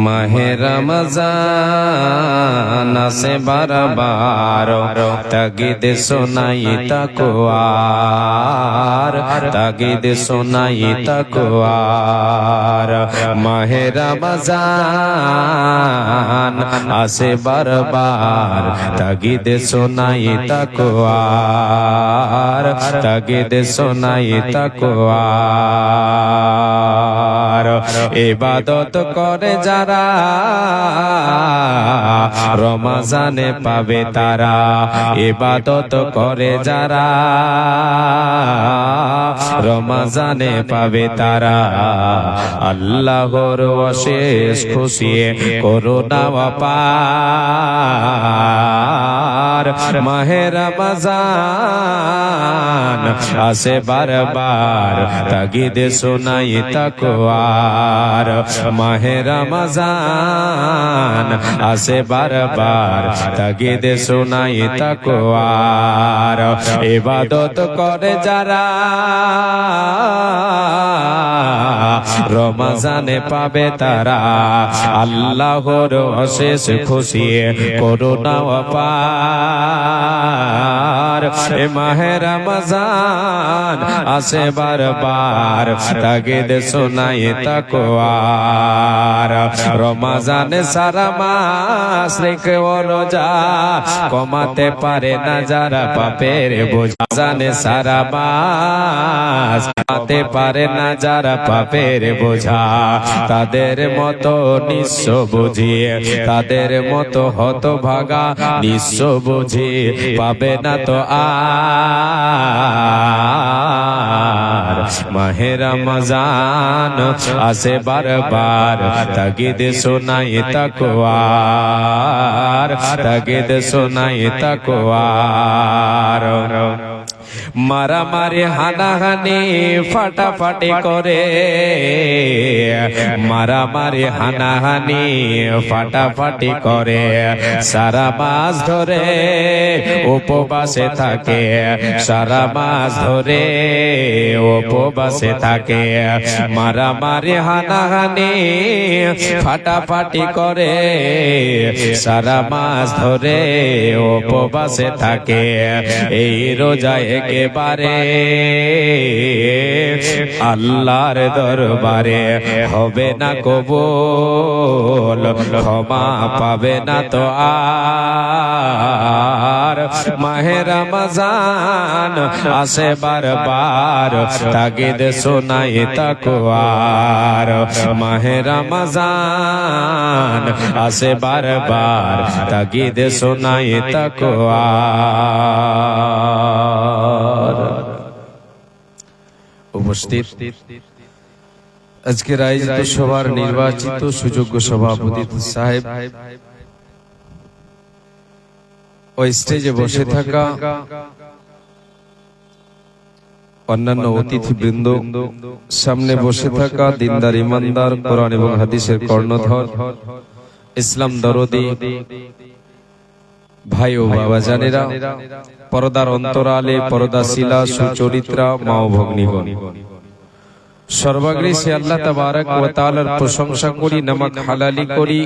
মাহে রমজান আসে বারবার তাগিদ শোনাই তাকওয়ার, তাগিদ শোনাই তাকওয়ার। মাহে রমজান আসে বারবার তাগিদ শোনাই তাকওয়ার, তাগিদ শোনাই তাকওয়ার। ইবাদত করে যারা রমজানে পাবে তারা, ইবাদত করে যারা রমজানে পাবে তারা। আল্লাহর অশেষ খুশি করুণা অপার। মাহে রমজান আসে বারবার তাগিদ শোনাই তাকওয়ার। মাহে রমজান আসে বারবার তাগিদ শোনাই তাকওয়ার। ইবাদত করে যারা রমজানে পাবে তারা, আল্লাহর অশেষ খুশি করুণা অপার। এ মাহে রমজান আসে বারবার তাগিদ শোনাই তাকওয়ার। রমজানে সারা মাস রেখে রোজা কমাতে পারে না যারা পাপের বোঝা। রমজানে সারা মাস কমাতে পারে না যারা পাপের বোঝা। তাদের মতো নিঃস্ব বুঝিয়ে, তাদের মতো হতভাগা নিঃস্ব বুঝি পাবে না তো আর। মাহে রমজান আসে বারবার তাগিদ শোনাই তাকওয়ার, তাগিদ শোনাই তাকওয়ার। মারামারি হানাহানি ফাটাফাটি করে, মারামারি হানাহানি ফাটাফাটি করে, সারা মাস ধরে উপবাসে থাকে, সারা মাস ধরে উপবাসে থাকে। মারামারি হানাহানি ফাটাফাটি করে, সারা মাস ধরে উপবাসে থাকে। এই রোজায় একেবারে আল্লাহর দরবারে হবে না কবুল, ক্ষমা পাবে না তো আর। মাহে রমজান আসে বারবার তাগিদ শোনাই তাকওয়ার। মাহে রমজান আসে বারবার তাগিদ শোনাই তাকওয়ার। উপস্থিত আজকের আয়োজিত সভার নির্বাচিত সুযোগ্য সভাপতি সাহেব ও স্টেজে বসে থাকা অন্যান্য অতিথিবৃন্দ, সামনে বসে থাকা দিনদার ইমানদার কোরআন এবং হাদিসের কর্ণধর ইসলাম দরদি ভাই ও বাবা জানেরা, পর্দার অন্তরালে পর্দাশীলা সুচরিত্রা মা ও ভগ্নীগণ, সর্বাগ্রে সে আল্লাহ তাবারক ওয়া তাআলার প্রশংসা করি, নামাক হালালি করি,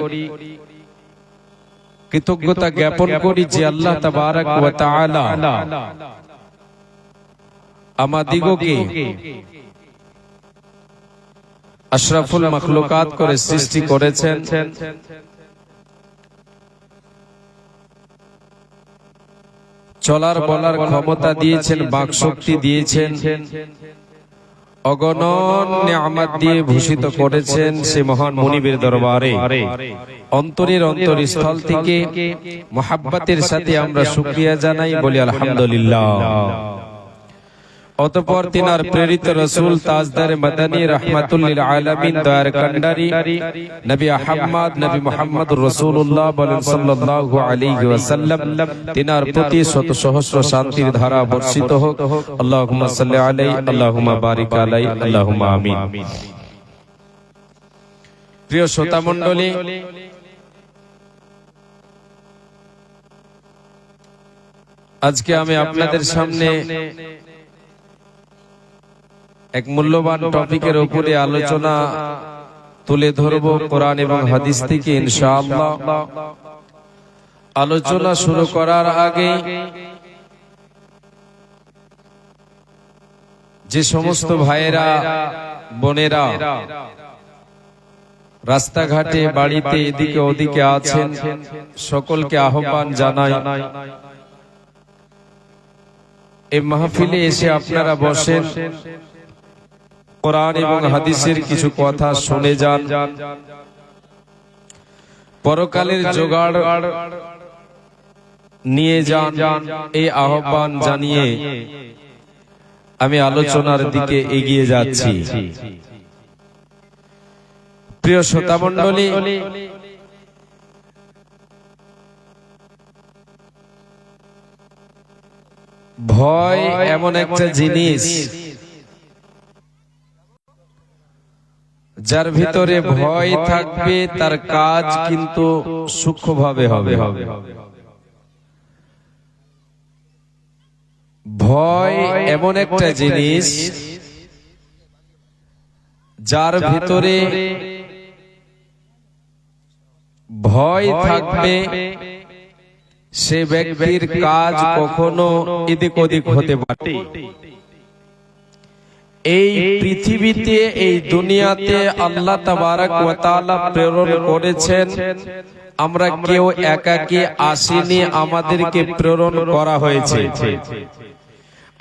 কৃতজ্ঞতা জ্ঞাপন করি যে আল্লাহ তাবারক ওয়া তাআলা আমাদিগকে আশরাফুল মাখলুকাত করে সৃষ্টি করেছেন। চলার বলার ক্ষমতা দিয়েছেন, বাক শক্তি দিয়েছেন, অগণন নিয়ামত দিয়ে ভূষিত করেছেন। সে মহান মুনিবের দরবারে অন্তরের অন্তরস্থল থেকে মুহাব্বতের সাথে আমরা শুকরিয়া জানাই, বলি আলহামদুলিল্লাহ। অতঃপর তিনার প্রেরিত রাসূল তাজদার মদনী রাহমাতুল লিল আলামিন দয়ার কান্ডারি নবী আহমদ নবী মুহাম্মদুর রাসূলুল্লাহ সাল্লাল্লাহু আলাইহি ওয়াসাল্লাম, তিনার প্রতি শত সহস্র শান্তির ধারা বর্ষিত হোক। আল্লাহুম্মা সাল্লি আলাইহি, আল্লাহুম্মা বারিক আলাইহি, আল্লাহুম্মা আমিন। প্রিয় শ্রোতা মণ্ডলী, আজকে আমি আপনাদের সামনে এক মূল্যবান টপিকের উপরে আলোচনা তুলে ধরব কোরআন এবং হাদিস থেকে ইনশাআল্লাহ। আলোচনা শুরু করার আগে যে সমস্ত ভাইয়েরা বোনেরা রাস্তাঘাটে বাড়িতে এদিকে ওদিকে আছেন, সকলকে আহ্বান জানাই এই মাহফিলে এসে আপনারা বসেন, কোরআন এবং হাদিসের কিছু কথা শুনে যান, পরকালের জোগাড় নিয়ে যান, এই আহ্বান জানিয়ে আমি আলোচনার দিকে এগিয়ে যাচ্ছি। প্রিয় শ্রোতা মণ্ডলী, ভয় এমন একটা জিনিস যার ভিতরে ভয় থাকবে তার কাজ কিন্তু সূক্ষ্মভাবে হবে। ভয় এমন একটা জিনিস যার ভিতরে ভয় থাকবে সে ব্যক্তির কাজ কখনো এদিক ওদিক হতে পারে। এই পৃথিবীতে এই দুনিয়াতে আল্লাহ তাবারক ওয়া তাআলা প্রেরণ করেছেন, আমরা কেউ একাকী আসিনি, আমাদেরকে প্রেরণ করা হয়েছে,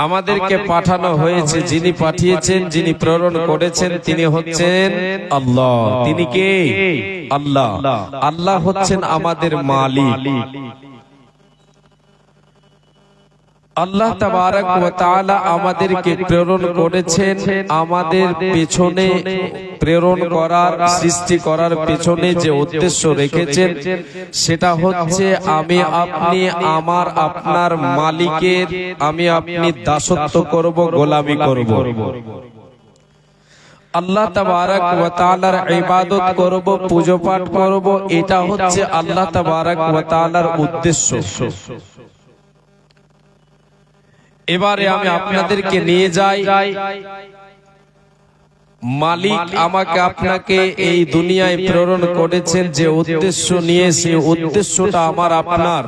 আমাদেরকে পাঠানো হয়েছে। যিনি পাঠিয়েছেন, যিনি প্রেরণ করেছেন তিনি হচ্ছেন আল্লাহ। তিনি কে? আল্লাহ। আল্লাহ হচ্ছেন আমাদের মালিক। আল্লাহ তাবারক ওয়া তাআলা আমাদেরকে প্রেরণ করেছেন, আমাদের পেছনে প্রেরণ করার, সৃষ্টি করার পেছনে যে উদ্দেশ্য রেখেছেন সেটা হচ্ছে আমি আপনি আমার আপনার মালিকের আমি আপনি দাসত্ব করব, গোলামি করব, আল্লাহ তাবারক ওয়া তাআলার ইবাদত করব, পূজা পাঠ করব। এটা হচ্ছে আল্লাহ তাবারক ওয়া তাআলার উদ্দেশ্য। এবারে আমি আপনাদেরকে নিয়ে যাই, মালিক আমাকে আপনাকে এই দুনিয়ায় প্রেরণ করেছেন যে উদ্দেশ্য নিয়ে, সেই উদ্দেশ্যটা আমার আপনার,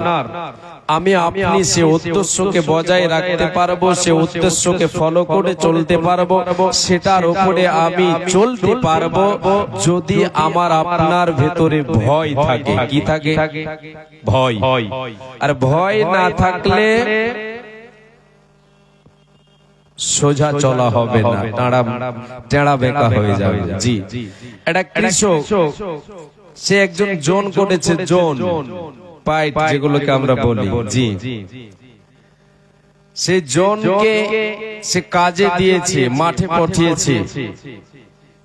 আমি আপনি সে উদ্দেশ্যকে বজায় রাখতে পারবো, সে উদ্দেশ্যকে ফলো করে চলতে পারবো, সেটার উপরে আমি চলতে পারবো যদি আমার আপনার ভেতরে ভয় থাকে। কি থাকে? ভয়। আর ভয় না থাকলে সোজা চলা হবে না, টেড়া বেঁকা হয়ে যাবে। জি, এটা কৃষক, সে একজন জোন করেছে, জোন পাইট যেগুলোকে আমরা বলি। জি, সে জোনকে সে কাজে দিয়েছে, মাঠে পাঠিয়েছে।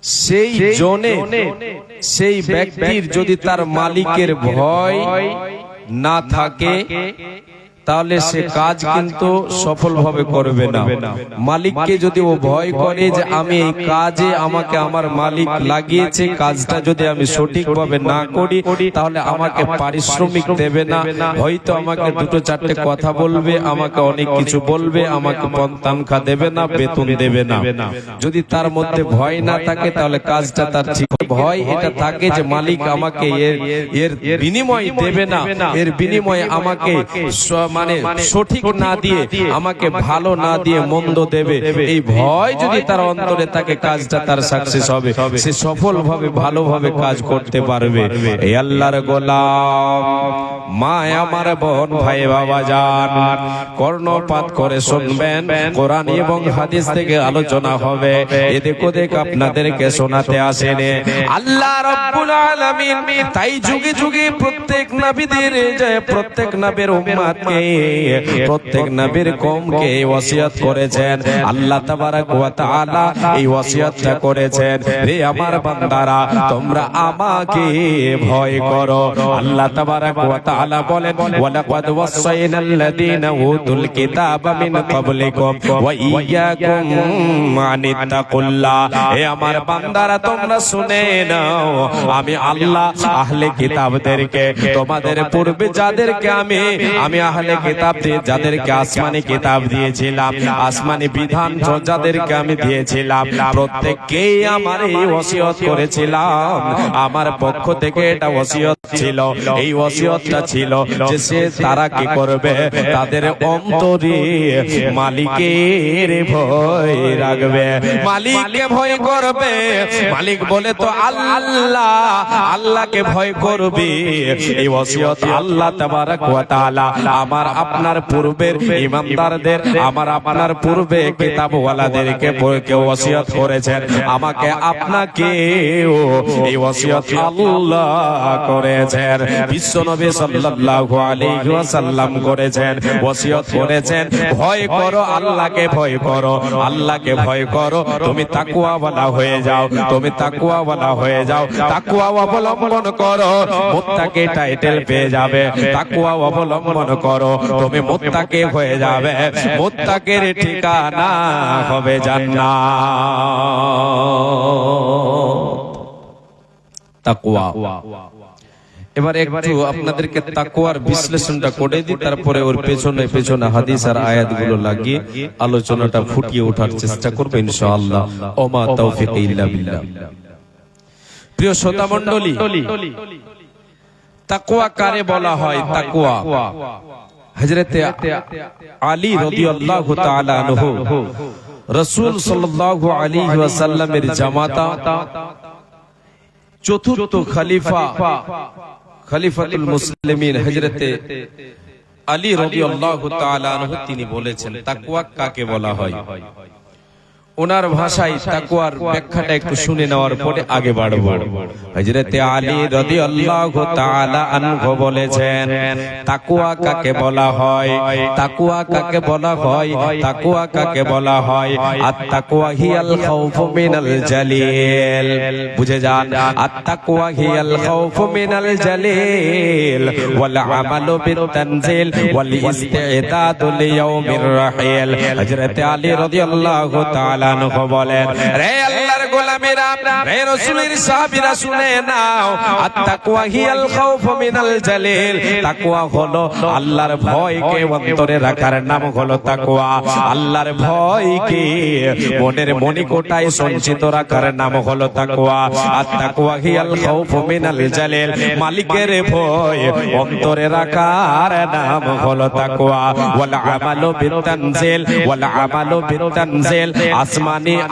সেই জোনে সেই ব্যক্তির যদি তার মালিকের ভয় না থাকে তাহলে সে কাজ কিন্তু সফলভাবে করবে না। মালিককে যদি ও ভয় করে যে আমি এই কাজে আমাকে আমার মালিক লাগিয়েছে, কাজটা যদি আমি সঠিকভাবে না করি তাহলে আমাকে পারিশ্রমিক দেবে না, হয়তো আমাকে দুটো চারটে কথা বলবে, আমাকে অনেক কিছু বলবে, আমাকে তানখা দেবে না, বেতন দেবে না। যদি তার মধ্যে ভয় না থাকে তাহলে কাজটা তার ঠিক। ভয় এটা থাকে যে মালিক আমাকে এর বিনিময় দেবে না, এর বিনিময়ে আমাকে মানে সঠিক না দিয়ে, আমাকে ভালো না দিয়ে মন্দ দেবে। এই ভয় যদি তার অন্তরে থাকে কাজটা তার সাকসেস হবে, সে সফলভাবে ভালোভাবে কাজ করতে পারবে। এই আল্লাহর গোলাম মা আমার বোন ভাই বাবা জান, কর্ণপাত করে শুনবেন, কোরআন এবং হাদিস থেকে আলোচনা হবে। এদিক ওদিক আপনাদেরকে শোনাতে আসেন আল্লাহ রাব্বুল আলামিন। তাই যুগে যুগে প্রত্যেক নবীদের, প্রত্যেক নবীর উম্মতকে, প্রত্যেক নবীর কওমকে ওসিয়ত করেছেন। আল্লাহ তাবারক ওয়া তাআলা এই ওসিয়তটা করেছেন, হে আমার বান্দারা তোমরা আমাকে ভয় করো। আল্লাহ তাবারক ওয়া তাআলা বলেন, ওয়ালাকাদ ওয়াসাইনাল্লাযীনা উতুল কিতাবা মিন ক্বাবলিকুম ওয়া ইয়্যাকুম আনিত্তাকুল্লাহ। হে আমার বান্দারা তোমরা শুনে নাও, আমি আল্লাহ আহলে কিতাবদেরকে, তোমাদের পূর্বে যাদেরকে আমি আহলে কিতাব দিয়ে যাদেরকে আসমানি কিতাব দিয়েছিলাম, আসমানি বিধান যাদেরকে আমি দিয়েছিলাম, প্রত্যেককেই আমার এই ওসিয়ত করেছিলাম। আমার পক্ষ থেকে এটা ওসিয়ত ছিল, এই ওসিয়তটা ছিল যে সে তারা কি করবে, তাদের অন্তরে মালিকের ভয় রাখবে, মালিককে ভয় করবে। মালিক বলে তো আল্লাহ, আল্লাহকে ভয় করবে। এই ওসিয়ত আল্লাহ তাবারক ওয়া তাআলা আমার আপনার পূর্বের ইমানদারদের, আমার আপনার পূর্বে কিতাবওয়ালাদেরকে ওসিয়ত করেছেন, আমাকে আপনাকে এই ওসিয়ত আল্লাহ করেছেন, বিশ্বনবী সাল্লাল্লাহু আলাইহি ওয়াসাল্লাম করেছেন, ওসিয়ত করেছেন, ভয় করো, আল্লাহকে ভয় করো, আল্লাহকে ভয় করো, তুমি তাকওয়াওয়ালা হয়ে যাও, তুমি তাকওয়াওয়ালা হয়ে যাও, তাকওয়া অবলম্বন করো, মুত্তাকি টাইটেল পেয়ে যাবে, তাকওয়া অবলম্বন করো, তুমি মুত্তাকি হয়ে যাবে, মুত্তাকির ঠিকানা হবে জান্নাত। তাকওয়া। এবার একটু আপনাদেরকে তাকওয়ার বিশ্লেষণটা করে দিই, তারপরে ওর পেছনে পেছনে হাদিস আর আয়াতগুলো লাগিয়ে আলোচনাটা ফুটিয়ে ওঠার চেষ্টা করব ইনশাআল্লাহ। ওমা তাওফিক ইল্লা বিল্লাহ। প্রিয় শ্রোতা মণ্ডলী, তাকওয়া কারে বলা হয়? তাকওয়া হযরতে আলী রাদিয়াল্লাহু তাআলা আনহু, রাসূল সাল্লাল্লাহু আলাইহি ওয়াসাল্লামের জামাতা, চতুর্থ খলিফা, খলিফাতুল মুসলিমিন হযরতে আলী রাদিয়াল্লাহু তাআলা আনহু তিনি বলেছেন তাকওয়া কাকে বলা হয়। ওনার ভাষায় তাকওয়ার ব্যাখ্যাটা একটু শুনে নেওয়ার পরে আগে বাড়ব। হযরতে আলী রাদিয়াল্লাহু তাআলা আনহু বলেছেন তাকওয়া কাকে বলা হয়, তাকওয়া কাকে বলা হয়, তাকওয়া কাকে বলা হয়। আত-তাকওয়া হিয়াল খাউফু মিনাল জালিল, বুঝে যান, আত-তাকওয়া হিয়াল খাউফু মিনাল জালিল ওয়াল আমালু বিত-তানজিল ওয়াল ইসতি'দাদু লিয়াউমির রাহিল। হযরতে আলী রাদিয়াল্লাহু তাআলা বলেন, রে আল্লাহর গোলামেরা, রে রাসূলের সাহাবীরা শুনে নাও, আত-তাকওয়া হিয়াল খাউফু মিনাল জালিল, তাকওয়া হলো আল্লাহর ভয়কে অন্তরে রাখার নাম হলো তাকওয়া। আল্লাহর ভয়কে মনের মণিকোটায় সঞ্চিত রাখার নাম হলো তাকওয়া। আত-তাকওয়া হিয়াল খাউফু মিনাল জালিল, মালিকের ভয় অন্তরে রাখার নাম হলো তাকওয়া। ওয়াল আমালু বিত-তানজিল, ওয়াল আমালু বিত-তানজিল,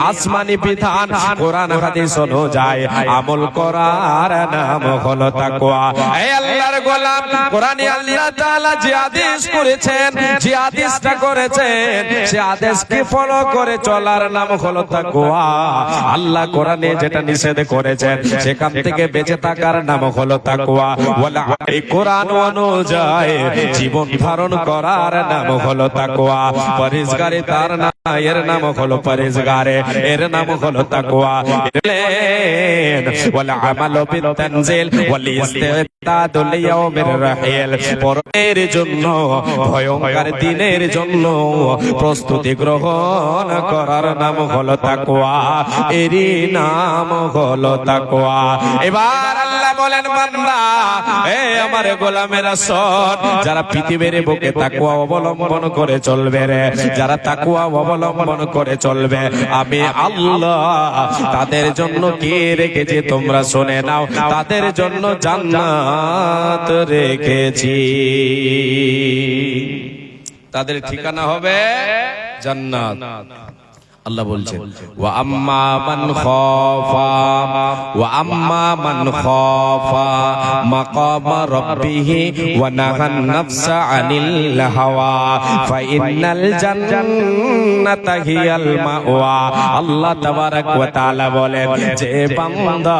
আসমানি বিধান কোরআন হাদিস অনুযায়ী আমল করার নাম হলো তাকওয়া। হে আল্লাহর গোলাম, কোরআনে আল্লাহ তাআলা যে আদেশ করেছেন, যে আদেশটা করেছেন, সে আদেশকে ফলো করে চলার নাম হলো তাকওয়া। আল্লাহ কোরআনে যেটা নিষেধ করেছেন সেখান থেকে বেঁচে থাকার নাম হলো তাকওয়া। ওয়ালা এই কোরআন অনুযায়ী জীবন ধারণ করার নাম হলো তাকওয়া। পরহেজগারি তার নাম, এর নাম হলো পরহেজগারে, এর নাম হলো তাকওয়া। ওয়াল আমালু বিত-তানজিল ওয়াল ইসতি'দাদু লিয়াউমির রাহিল, পরের জন্য, ভয়ঙ্কর দিনের জন্য প্রস্তুতি গ্রহণ করার নাম হলো তাকওয়া, এরই নাম হলো তাকওয়া। এবার আল্লাহ বলেন, বান্দা, এ আমার গোলামেরা শোন, যারা পৃথিবীর বুকে তাকওয়া অবলম্বন করে চলবে রে, যারা তাকওয়া অবলম্বন করে চলবে, আমি আল্লাহ তাদের জন্য কি রেখেছি তোমরা শুনে নাও, তাদের জন্য জান্নাত রেখেছি। তাদের ঠিকানা হবে জান্নাত। আল্লাহ বলছেন, ওয়া আম্মা মান খাফা মাকামা রাব্বিহি ওয়া নাহান নাফসা আনিল হাওয়া ফা ইন্নাল জান্নাতা হিয়াল মাওয়া। আল্লাহ তাবারক ওয়া তাআলা বলেন, যে বান্দা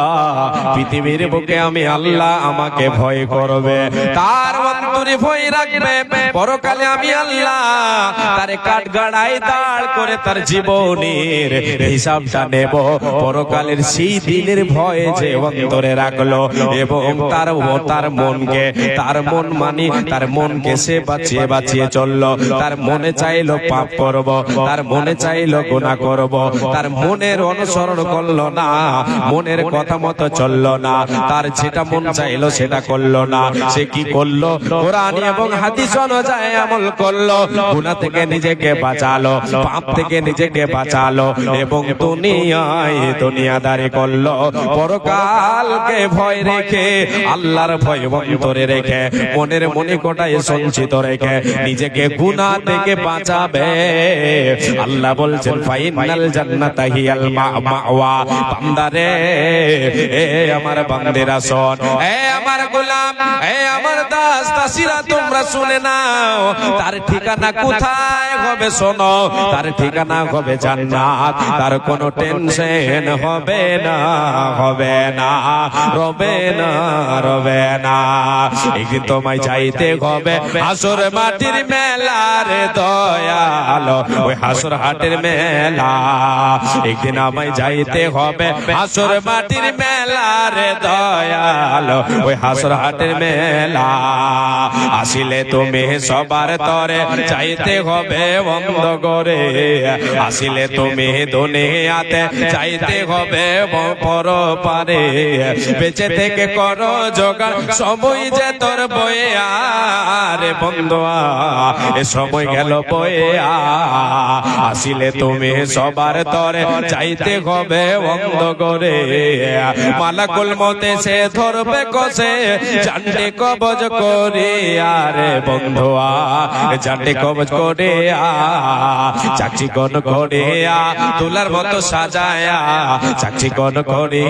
পৃথিবীর বুকে আমি আল্লাহ আমাকে ভয় করবে, তার অন্তরে ভয় রাখবে পরকালে আমি আল্লাহ তারে কাঠগড়ায় দাঁড় করে তার জীবনের হিসাবটা নেব। পরকালের সেই দিনের ভয়ে যে অন্তরে রাখলো এবং তার মনকে তার মনকে সে বাঁচিয়ে বাঁচিয়ে চললো। তার মনে চাইলো পাপ করব, তার মনে চাইলো গুনাহ করব, তার মনের অনুসরণ করলো না, মনের কথা মতো চললো না, তার যেটা মন চাইলো সেটা করলো না। সে কি করলো? কোরআন এবং হাদিস অনুযায়ী আমল করলো, গুনাহ থেকে নিজেকে বাঁচালো, পাপ থেকে নিজেকে বাঁচালো এবং দুনিয়াদারি করলো। পরকালকে ভয় রেখে, আল্লাহর ভয় অন্তরে রেখে, মনের মনিকোটায় সঞ্চিত রেখে নিজেকে গুনাহ থেকে বাঁচাবে। আল্লাহ বলছেন ফাইনাল জান্নাতা হিয়াল মাওয়া। বান্দারে, এ আমার বান্দেরা শোন, এ আমার গোলাম, এ আমার দাস দাসীরা তোমরা শুনে নাও, তার ঠিকানা কোথায় হবে শোনো। তার ঠিকানা হবে জান্নাত। তার কোনো টেনশন হবে না, হবে না, রবে না, রবে না। একদিন তোমায় যাইতে হবে হাসর মাটির মেলার দয়ালো, ওই হাসর হাটের মেলা। একদিন আমায় যাইতে হবে হাসর মাটির মেলার দয়ালো, ওই হাসর হাটের মেলা। আসিলে তুমি সবার তরে চাইতে হবে বন্ধ করে, আসিলে তুমি দুনিয়াতে চাইতে হবে পরপারে। বেঁচে থেকে করো জোগাড়, সময় যে তোর বয়ে আরে বন্ধুয়া, এ সময় গেল বয়ে আসিলে তুমি সবার তরে চাইতে হবে বন্ধ করে। মালাকুল মতে সে ধরবে কষে, জানতে কবজ করে আরে বন্ধুয়া, জানতে কবজ করে চাকরি কোন করে তুলার মতো সাজায়া, চাকরি কোন করে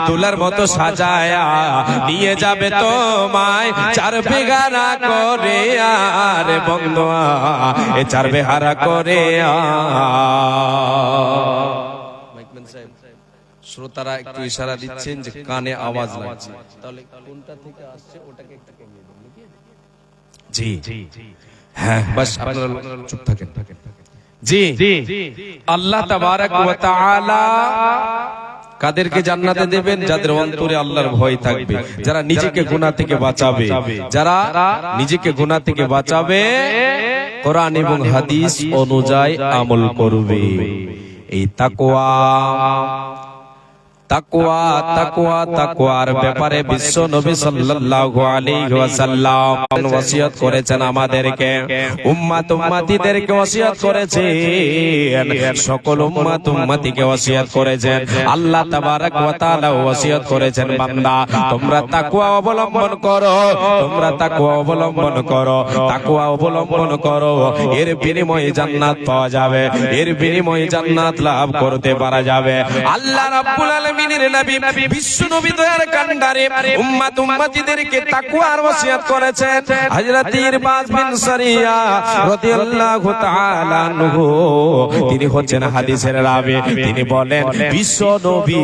তুলার মতো সাজায়া নিয়ে যাবে তোমায় চার বিঘারা করে আরে বন্ধুয়া, এ চার বিঘারা করে। শ্রোতারা একটু ইশারা দিচ্ছেন যে কানে আওয়াজ লাগছে, তাহলে কোনটা থেকে আসছে ওটাকে একটু কমিয়ে দেন। জি হ্যাঁ, বাস আপনারা চুপ থাকেন। জি, আল্লাহ তাবারক ওয়া তাআলা কাদেরকে জান্নাতে দেবেন? যাদের অন্তরে আল্লাহর ভয় থাকবে, যারা নিজেকে গুনাহ থেকে বাঁচাবে, যারা নিজেকে গুনাহ থেকে বাঁচাবে, কোরআন এবং হাদিস অনুযায়ী আমল করবে। এই তাকওয়া, তাকওয়া, তাকওয়া, তাকওয়ার ব্যাপারে বিশ্ব নবী সাল্লাল্লাহু আলাইহি ওয়াসাল্লাম ওসিয়ত করেছেন আমাদেরকে, উম্মতিদেরকে ওসিয়ত করেছেন, সকল উম্মতিকে ওসিয়ত করেছেন। আল্লাহ তাবারক ওয়া তাআলা ওসিয়ত করেছেন, বান্দা তোমরা তাকওয়া অবলম্বন করো, তোমরা তাকওয়া অবলম্বন করো, তাকওয়া অবলম্বন করো, এর বিনিময়ে জান্নাত পাওয়া যাবে, এর বিনিময়ে জান্নাত লাভ করতে পারা যাবে। আল্লাহ রাব্বুল আলামিন নবী বিশ্ব নবী দয়ার কান্ডারে উম্মতিদেরকে তাকওয়ার ওসিয়ত করেছেন। হযরত ইরবাজ বিন সারিয়া রাদিয়াল্লাহু তাআলা আনহু, তিনি হচ্ছেন হাদিসের রাবী। তিনি বলেন বিশ্ব নবী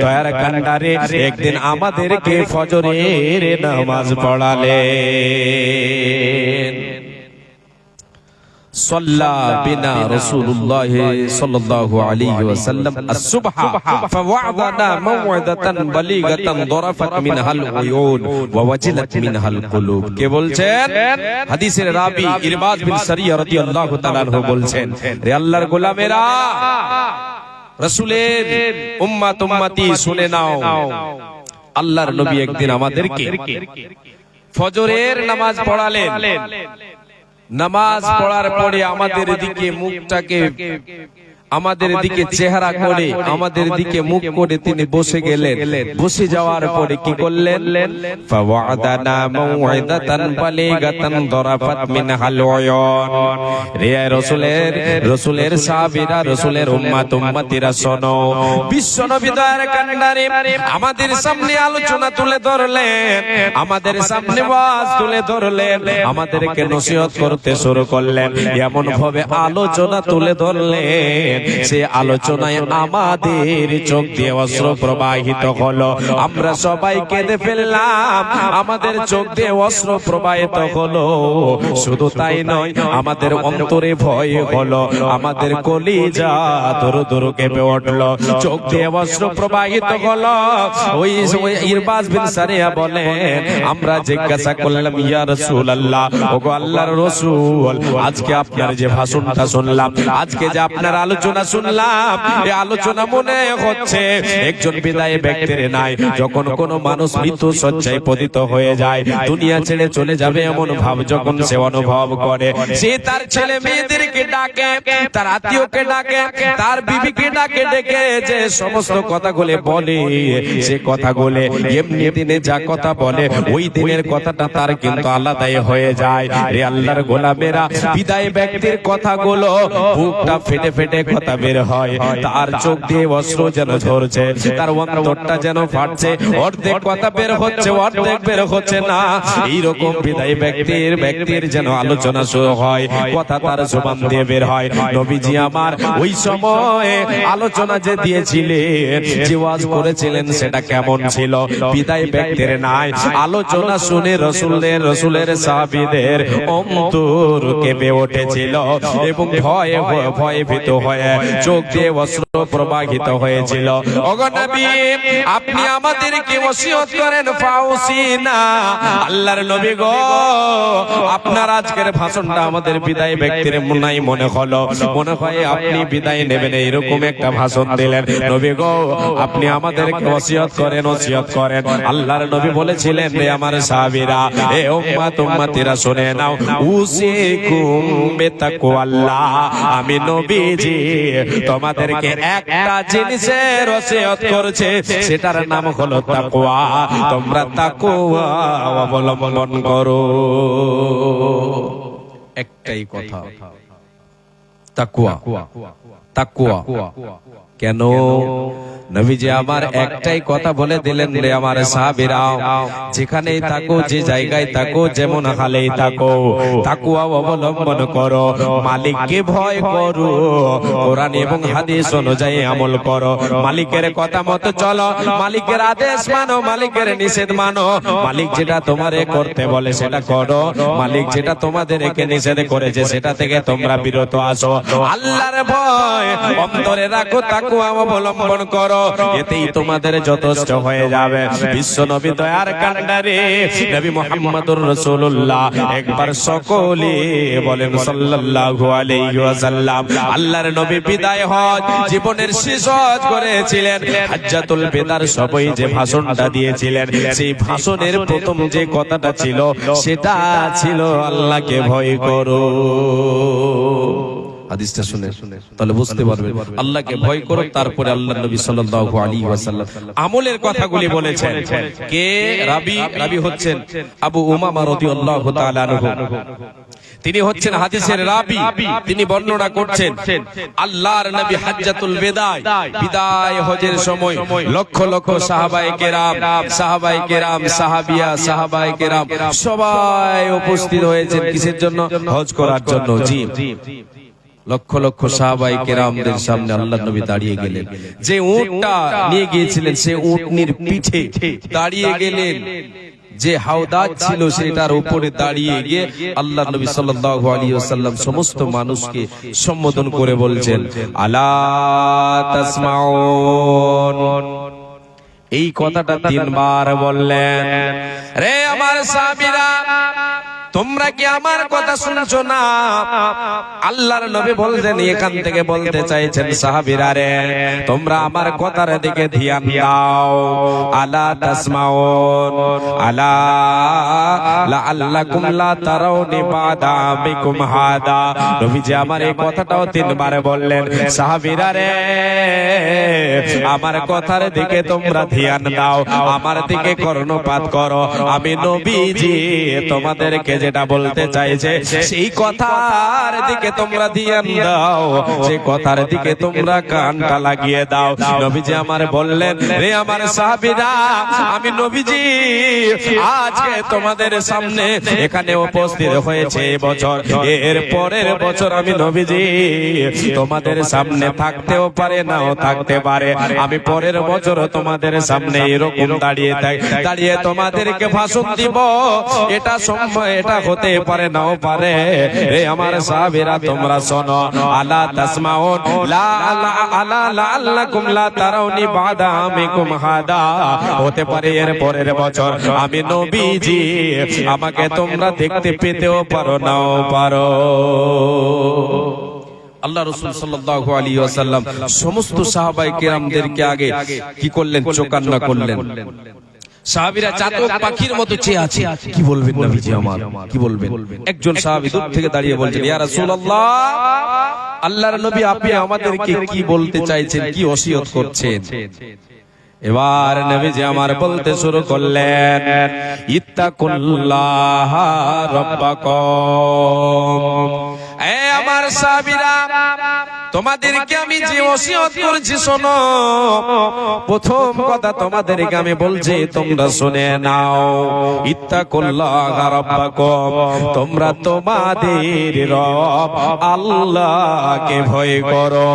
দয়ার কান্ডারে একদিন আমাদেরকে ফজরের নামাজ পড়ালেন। صلى بنا رسول الله صلى الله عليه وسلم الصبح فوعظنا موعظة بليغة ضرفت منها العيون ووجلت منها القلوب। কে বলছেন? হাদিসের রাবী ইরবাজ বিন সারিয়া রাদিয়াল্লাহু তাআলা আনহু বলছেন, রে আল্লাহর গোলামেরা, রাসূলের উম্মতি শুনে নাও, আল্লাহর নবী একদিন আমাদেরকে ফজরের নামাজ পড়ালেন। নামাজ পড়ার পরে আমাদের দিকে মুখটাকে, আমাদের দিকে চেহারা করে, আমাদের দিকে মুখ করে তিনি বসে গেলেন। বসে যাওয়ার পরে কি করলেন? ফাওয়াদানা মাউইদাতান বালিগাতান দরাফাত মিনহাল উয়ুন। রে রাসূলের সাহাবীরা, রাসূলের উম্মতিরা শোনো, বিশ্ব নবী দয়ার কান্ডারে আমাদের সামনে আলোচনা তুলে ধরলেন, আমাদের সামনে ওয়াজ তুলে ধরলেন, আমাদেরকে নসিহত করতে শুরু করলেন। এমন ভাবে আলোচনা তুলে ধরলেন সে আলোচনায় আমাদের চোখ দিয়ে অশ্রু প্রবাহিত হলো, আমরা সবাই কেঁদে ফেললাম, আমাদের চোখ দিয়ে অশ্রু প্রবাহিত হলো। শুধু তাই নয়, আমাদের অন্তরে ভয় হলো, আমাদের কলিজা দরু দরু কেঁপে উঠলো, চোখ দিয়ে অশ্রু প্রবাহিত হলো। ওই ইরবাজ বিন সারিয়া বলেন, আমরা জিজ্ঞাসা করলাম, ইয়া রাসূলুল্লাহ, ওগো আল্লাহর রাসূল, আজকে আপনার যে ভাষণটা শুনলাম, আজকে যে আপনার আলোচনা শুনলাম, এই আলোচনা মনে হচ্ছে একজন বিদায়ী ব্যক্তির নাই। যখন কোন মানুষ মৃত্যু শয্যায় পতিত হয়ে যায়, দুনিয়া ছেড়ে চলে যাবে এমন ভাব যখন সে অনুভব করে, সে তার ছেলে মেয়েদেরকে ডাকে, তার আত্মীয়কে ডাকে, তার বিবিকে ডাকে, ডেকে যে সমস্ত কথাগুলো বলে, সে কথাগুলো এমনি দিনে যা কথা বলে, ওই দিনের কথাটা তার কিন্তু আলাদাই হয়ে যায়। রে আল্লাহর গোলামেরা, বিদায়ী ব্যক্তির কথাগুলো বুকটা ফেটে ফেটে কথা বের হয়, তার চোখ দিয়ে অশ্রু যেন ঝরছে, তার অন্তরটা যেন ফাটছে, অর্ধেক কথা বের হচ্ছে, অর্ধেক বের হচ্ছে না। এইরকম বিদায়ী ব্যক্তির যেন আলোচনা শুরু হয়, কথা তার জবান দিয়ে বের হয়। নবীজি আমার ওই সময়ে আলোচনা যে দিয়েছিলেন, যে ওয়াজ করেছিলেন, সেটা কেমন ছিল? বিদায়ী ব্যক্তির নাই, আলোচনা শুনে রসুলের সাহাবীদের অন্তর কেঁপে উঠেছিল এবং ভয়ে ভীত হয়ে চোখ দিয়ে অশ্রু প্রবাহিত হয়েছিল। ওগো নবী, আপনি আমাদেরকে ওসিয়ত করেন, ফাউসিনা। আল্লাহর নবী গো, আপনার আজকের ভাষণটা আমাদের বিদায়ী ব্যক্তির মনে হলো, মনে হয় আপনি বিদায় নেবেন, এরকম একটা ভাষণ দিলেন। নবী গো, আপনি আমাদেরকে ওসিয়ত করেন, ওসিয়ত করেন। আল্লাহর নবী বলেছিলেন, রে আমার সাহাবীরা, এ উম্মতিরা শুনে নাও, উসিকুম বিতাকওয়াল্লাহ, আমি নবীজি তোমাদেরকে একটা জিনিসের ওসিয়ত করছে, সেটার নাম হলো তাকওয়া। তোমরা তাকওয়া অবলম্বন করো। একটাই কথা, তাকওয়া, তাকওয়া। কেন? নবীজি আমার একটাই কথা বলে দিলেন, রে আমার সাহাবীরা, যেখানেই থাকো, যে জায়গায় থাকো, যেমন হালেই থাকো, তাকওয়া অবলম্বন করো, মালিককে ভয় করো, কোরআন এবং হাদিস অনুযায়ী আমল করো, মালিকের কথা মতো চলো, মালিকের আদেশ মানো, মালিকের নিষেধ মানো, মালিক যেটা তোমারে করতে বলে সেটা করো, মালিক যেটা তোমাদেরকে নিষেধ করেছে সেটা থেকে তোমরা বিরত আসো। আল্লাহর ভয় অন্তরে রাখো, তাকওয়া অবলম্বন করো, এতেই তোমাদের যথেষ্ট হয়ে যাবে। বিশ্ব নবী দয়ার কান্ডারে নবী মুহাম্মদুর রাসূলুল্লাহ, একবার সকলে বলেন সাল্লাল্লাহু আলাইহি ওয়াসাল্লাম। আল্লাহর নবী বিদায় হজ, জীবনের শেষ হজ করেছিলেন, হাজ্জাতুল বিদার সবাই যে ভাষণটা দিয়েছিলেন, সেই ভাষণের প্রথম যে কথাটা ছিল, সেটা ছিল আল্লাহকে ভয় করো। হাদিসটা শুনে তাহলে বুঝতে পারবেন, আল্লাহকে ভয় করো। তারপরে আল্লাহর নবী সাল্লাল্লাহু আলাইহি ওয়াসাল্লাম আমলের কথাগুলি বলেছেন। কে রাবি হচ্ছেন আবু উমামা রাদিয়াল্লাহু তাআলা আনহু, তিনি হচ্ছেন হাদিসের রাবি। তিনি বর্ণনা করছেন, আল্লাহর নবী হাজ্জাতুল বিদায়, বিদায় হজের সময় লক্ষ লক্ষ সাহাবায়ে কেরাম, সাহাবিয়া, সাহাবায়ে কেরাম সবাই উপস্থিত হয়েছেন কিসের জন্য? হজ করার জন্য। জি, লক্ষ লক্ষ সাহাবায়ে কেরামদের সামনে আল্লাহর নবী দাঁড়িয়ে গেলেন। যে উটটা নিয়ে গিয়েছিলেন, সে উটনির পিঠে দাঁড়িয়ে গেলেন। যে হাওদাজ ছিল সেটার উপরে দাঁড়িয়ে গিয়ে আল্লাহর নবী সাল্লাল্লাহু আলাইহি ওয়াসাল্লাম সমস্ত মানুষকে সম্বোধন করে বলছেন, আলা তাসমাউন। এই কথাটা তিনবার বললেন। রে আমার সাহাবীরা, তোমরা কি আমার কথা শুনছো না? আল্লাহর নবী বলতেন, এখান থেকে বলতে চাইছেন, সাহাবীরা রে, তোমরা আমার কথার দিকে ধ্যান দাও। আলা তাসমাউন, আলা লাআল্লাকুম লা তারাউনি বাদা বিকুম হাদা। নবীজি আমার এই কথাটাও তিনবার বললেন, সাহাবীরা রে, আমার কথার দিকে তোমরা ধ্যান দাও, আমার দিকে কর্ণপাত করো। আমি নবীজি তোমাদেরকে যে যেটা বলতে চাইছে সেই কথার দিকে তোমরা ধ্যান দাও, সেই কথার দিকে তোমরা কানটা লাগিয়ে দাও। নবীজি আমার বললেন, রে আমার সাহাবীরা, আমি নবীজি আজকে তোমাদের সামনে এখানে উপস্থিত হয়েছে বছর, এর পরের বছর আমি নবীজি তোমাদের সামনে থাকতেও পারে নাও থাকতে পারে। আমি পরের বছর তোমাদের সামনে এরকম দাঁড়িয়ে তোমাদেরকে ভাষণ দিব। এটা সময়, এটা হতে পারে নাও পারে। রে আমার সাহাবীরা তোমরা শোনো, আলা তাসমাউন লা আলা লাআল্লাকুম লা তারাউনি বাদা আমিকুম হাদা। হতে পারে এর পরের বছর আমি নবীজি আমাকে তোমরা দেখতে পেতেও পারো নাও পারো। আল্লাহ রাসূল সাল্লাল্লাহু আলাইহি ওয়াসাল্লাম সমস্ত সাহাবায়ে কেরামদেরকে আগে কি করলেন? চোকান্না করলেন। সাহাবীরা চাতক পাখির মতো চেয়ে আছে, কি বলবেন নবীজি আমার, কি বলবেন? একজন সাহাবী দূর থেকে দাঁড়িয়ে বলছেন, ইয়া রাসূলুল্লাহ, আল্লাহর নবী আপনি আমাদেরকে কি বলতে চাইছেন, কি ওসিয়ত করছেন? এবার নবীজি আমার বলতে শুরু করলেন, ইত্তাকুল্লাহ রাব্বাকুম। এ আমার সাহাবীরা, তোমাদেরকে আমি যে ওসিয়ত করেছি শোনো। প্রথম কথা তোমাদেরকে আমি বলছি, তোমরা শুনে নাও। ইত্তাকুল্লাহ রাব্বাকুম, তোমরা তোমাদের রব আল্লাহকে ভয় করো।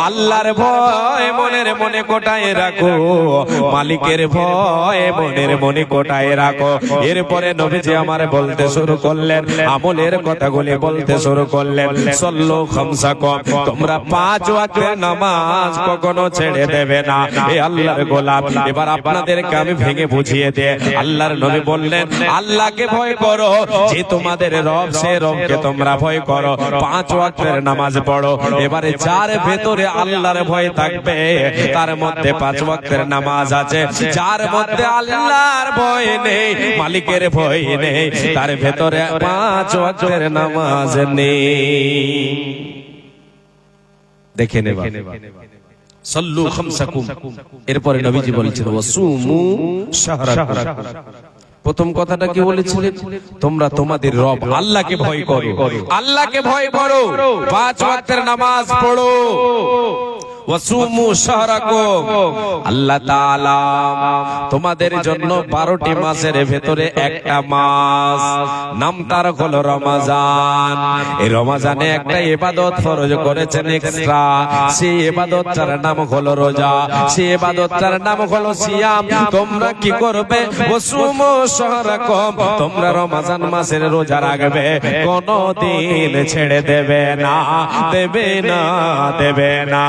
আল্লাহর ভয় মনের মনে কোটায় রাখো, মালিকের ভয় মনের মনে কোটায় রাখো। এরপরে নবীজি আমার বলতে শুরু করলেন, আমলের কথাগুলি বলতে শুরু করলেন। সল্লু খামসাকুম, তোমরা 5 ওয়াক্তের নামাজ কখনো ছেড়ে দেবে না। এ আল্লাহর গোলাম, এবার আপনাদেরকে আমি ভেঙে বুঝিয়ে দে। আল্লাহর নবী বললেন, আল্লাহকে ভয় করো, যে তোমাদের রব, সে রবকে তোমরা ভয় করো। 5 ওয়াক্তের নামাজ পড়ো। এবারে যার ভেতরে আল্লাহর ভয় থাকবে, তার মধ্যে 5 ওয়াক্তের নামাজ আছে। যার মধ্যে আল্লাহর ভয় নেই, মালিকের ভয় নেই, তার ভেতরে 5 ওয়াক্তের নামাজ নেই। দেখে নেবা। সাল্লু খামসাকুম। এরপরে নবীজি বলেছেন, ওয়াসুমু শাহরাকুম। প্রথম কথাটা কি বলেছিলেন? তোমরা তোমাদের রব আল্লাহকে ভয় করো, আল্লাহকে ভয় করো, 5 ওয়াক্তের নামাজ পড়ো। ওয়াসুমু শাহরাকুম, আল্লাহ তাআলা তোমাদের জন্য 12টি মাসের ভেতরে একটা মাস, নাম তার হলো রমজান। এই রমজানে একটা ইবাদত ফরজ করেছেন এক্সট্রা, সেই ইবাদতটার নাম হলো রোজা, সেই ইবাদতটার নাম হলো সিয়াম। তোমরা কি করবে? ওয়াসুমু শাহরাকুম, তোমরা রমজান মাসের রোজা রাখবে, কোনদিন ছেড়ে দেবে না, দেবে না, দেবে না।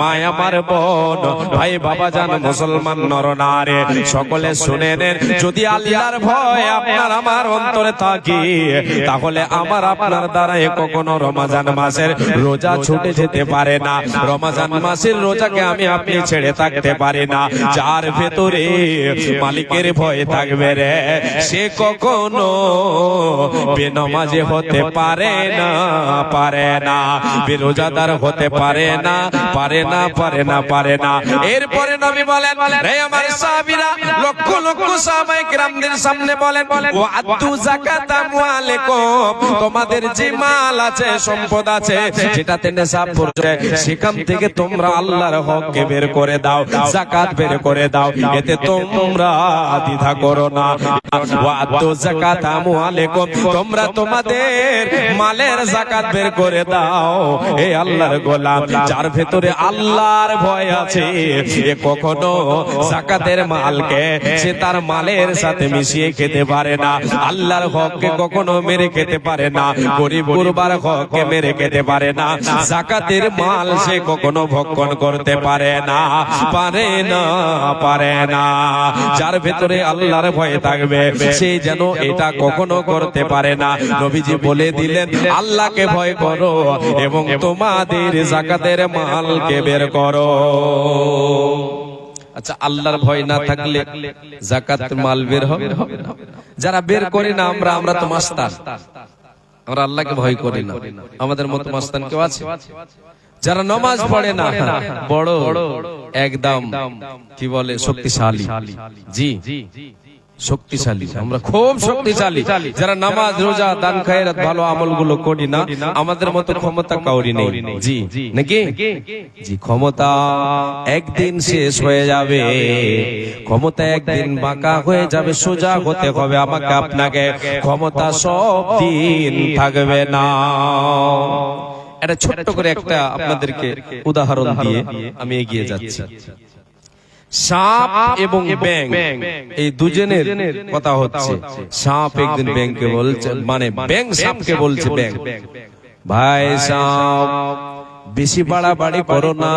মায় আমার বোন, ভাই, বাবা জান, মুসলমান নর নারী সকলে শুনে নেন। যদি আল্লাহর ভয় আপনার আমার অন্তরে থাকে, তাহলে আমার আপনার দ্বারা কখনো রমজান মাসের রোজা ছুটে যেতে পারে না। রমজান মাসের রোজাকে আমি আপনি ছেড়ে থাকতে পারি না। যার ভেতরে মালিকের ভয় থাকবে রে, সে কখনো বেনমাজি হতে পারে না, পারে না, বেরোজাদার হতে পারে না, পারে না, পারে না, পারে না। এরপরে নবী বলেন, হে আমার সাহাবীরা, লক্ষ লক্ষ সাহাবায়ে কেরামদের সামনে বলেন, ওয়া আতু যাকাত আমওয়ালিকুম, তোমাদের যে মাল আছে, সম্পদ আছে, যেটাতে নেশাব পড়ছে, সেখান থেকে তোমরা আল্লাহর হককে বের করে দাও, যাকাত বের করে দাও। এতে তোমরা দ্বিধা করো না। ওয়া আতু যাকাত আমওয়ালিকুম, তোমরা তোমাদের মালের যাকাত বের করে দাও। এই আল্লাহর গোলাম, যার ভেতরে আল্লাহর ভয় আছে, সে কখনো যাকাতের মালকে সে তার মালের সাথে মিশিয়ে খেতে পারে না। আল্লাহর হককে কখনো মেরে খেতে পারে না, গরিব গুরবার হককে মেরে খেতে পারে না। যাকাতের মাল সে কখনো ভক্ষণ করতে পারে না, পারে না, পারে না। যার ভেতরে আল্লাহর ভয় থাকবে, সে যেন এটা কখনো করতে পারে না। নবীজি বলে দিলেন, আল্লাহকে ভয় করো এবং তোমাদের যাকাতের মালকে বের করো। আচ্ছা, আল্লাহর ভয় না থাকলে যাকাত মাল বের হবে? যারা বের করে না, আমরা তো মাস্তান, আমরা আল্লাহকে ভয় করি না। আমাদের মতো মাস্তান কেউ আছে? যারা নামাজ পড়ে না, বড় একদম কি বলে শক্তিশালী, জি, শক্তিশালী, আমরা খুব শক্তিশালী। যারা নামাজ রোজা দান খায়রাত ভালো আমলগুলো করি না, আমাদের মতো ক্ষমতা কাউরি নেই। জি নাকি? জি, ক্ষমতা একদিন শেষ হয়ে যাবে, ক্ষমতা একদিন বাঁকা হয়ে যাবে, সোজা হতে হবে আমাকে আপনাকে। ক্ষমতা সব দিন থাকবে না। এটা ছোট্ট করে একটা আপনাদেরকে উদাহরণ দিয়ে আমি এগিয়ে যাচ্ছি। সাপ এবং ব্যাঙ এই দুজনের কথা হচ্ছে। সাপ একদিন ব্যাঙকে বলছে, মানে ব্যাঙ সাপকে বলছে, ব্যাঙ ভাই সাপ বেশি বাড়াবাড়ি করো না,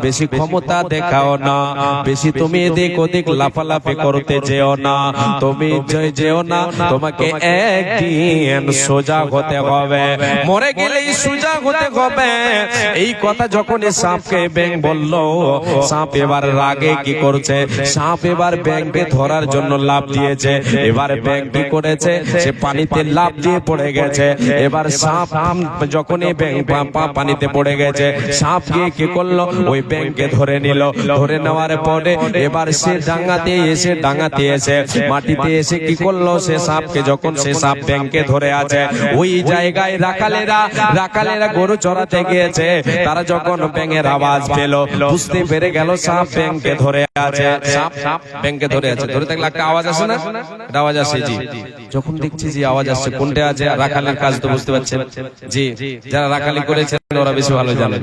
বেশি ক্ষমতা দেখাও না, বেশি তুমি এদিক ওদিক লাফালাফি করতে যেও না, তুমি যেও না, তোমাকে একদিন সোজা হতে হবে, মরে গেলেই সোজা হতে হবে। এই কথা যখন সাপকে ব্যাঙ বলল, সাপ এবার রাগে কি করছে, সাপ এবার ব্যাঙকে ধরার জন্য লাফ দিয়েছে। এবার ব্যাঙ কি করেছে, সে পানিতে লাফ দিয়ে পড়ে গেছে। এবার সাপ যখন এই ব্যাঙ পানিতে পড়ে গেছে, সাপ গিয়ে কি করলো, ওই ব্যাঙকে ধরে নিল। ধরে নেওয়ার পরে এবার সে ডাঙাতে এসে মাটিতে এসে কি করলো, সে সাপকে যখন সে সাপ ব্যাঙকে ধরে আছে, ওই জায়গায় রাখালেরা গরু চড়াতে গিয়েছে। তারা যখন ব্যাঙের আওয়াজ পেল, বুঝতে পেরে গেল সাপ ব্যাঙকে ধরে আছে। সাপ ব্যাঙকে ধরে আছে, ধরে থাকলে একটা আওয়াজ আসে না, আওয়াজ আসে। জি, যখন দেখছি যে আওয়াজ আসছে, কোনটা আছে, রাখালের কাজ তো বুঝতে পারছেন। জি, যারা রাখালি করেছে ওরা বেশি ভালো জানে।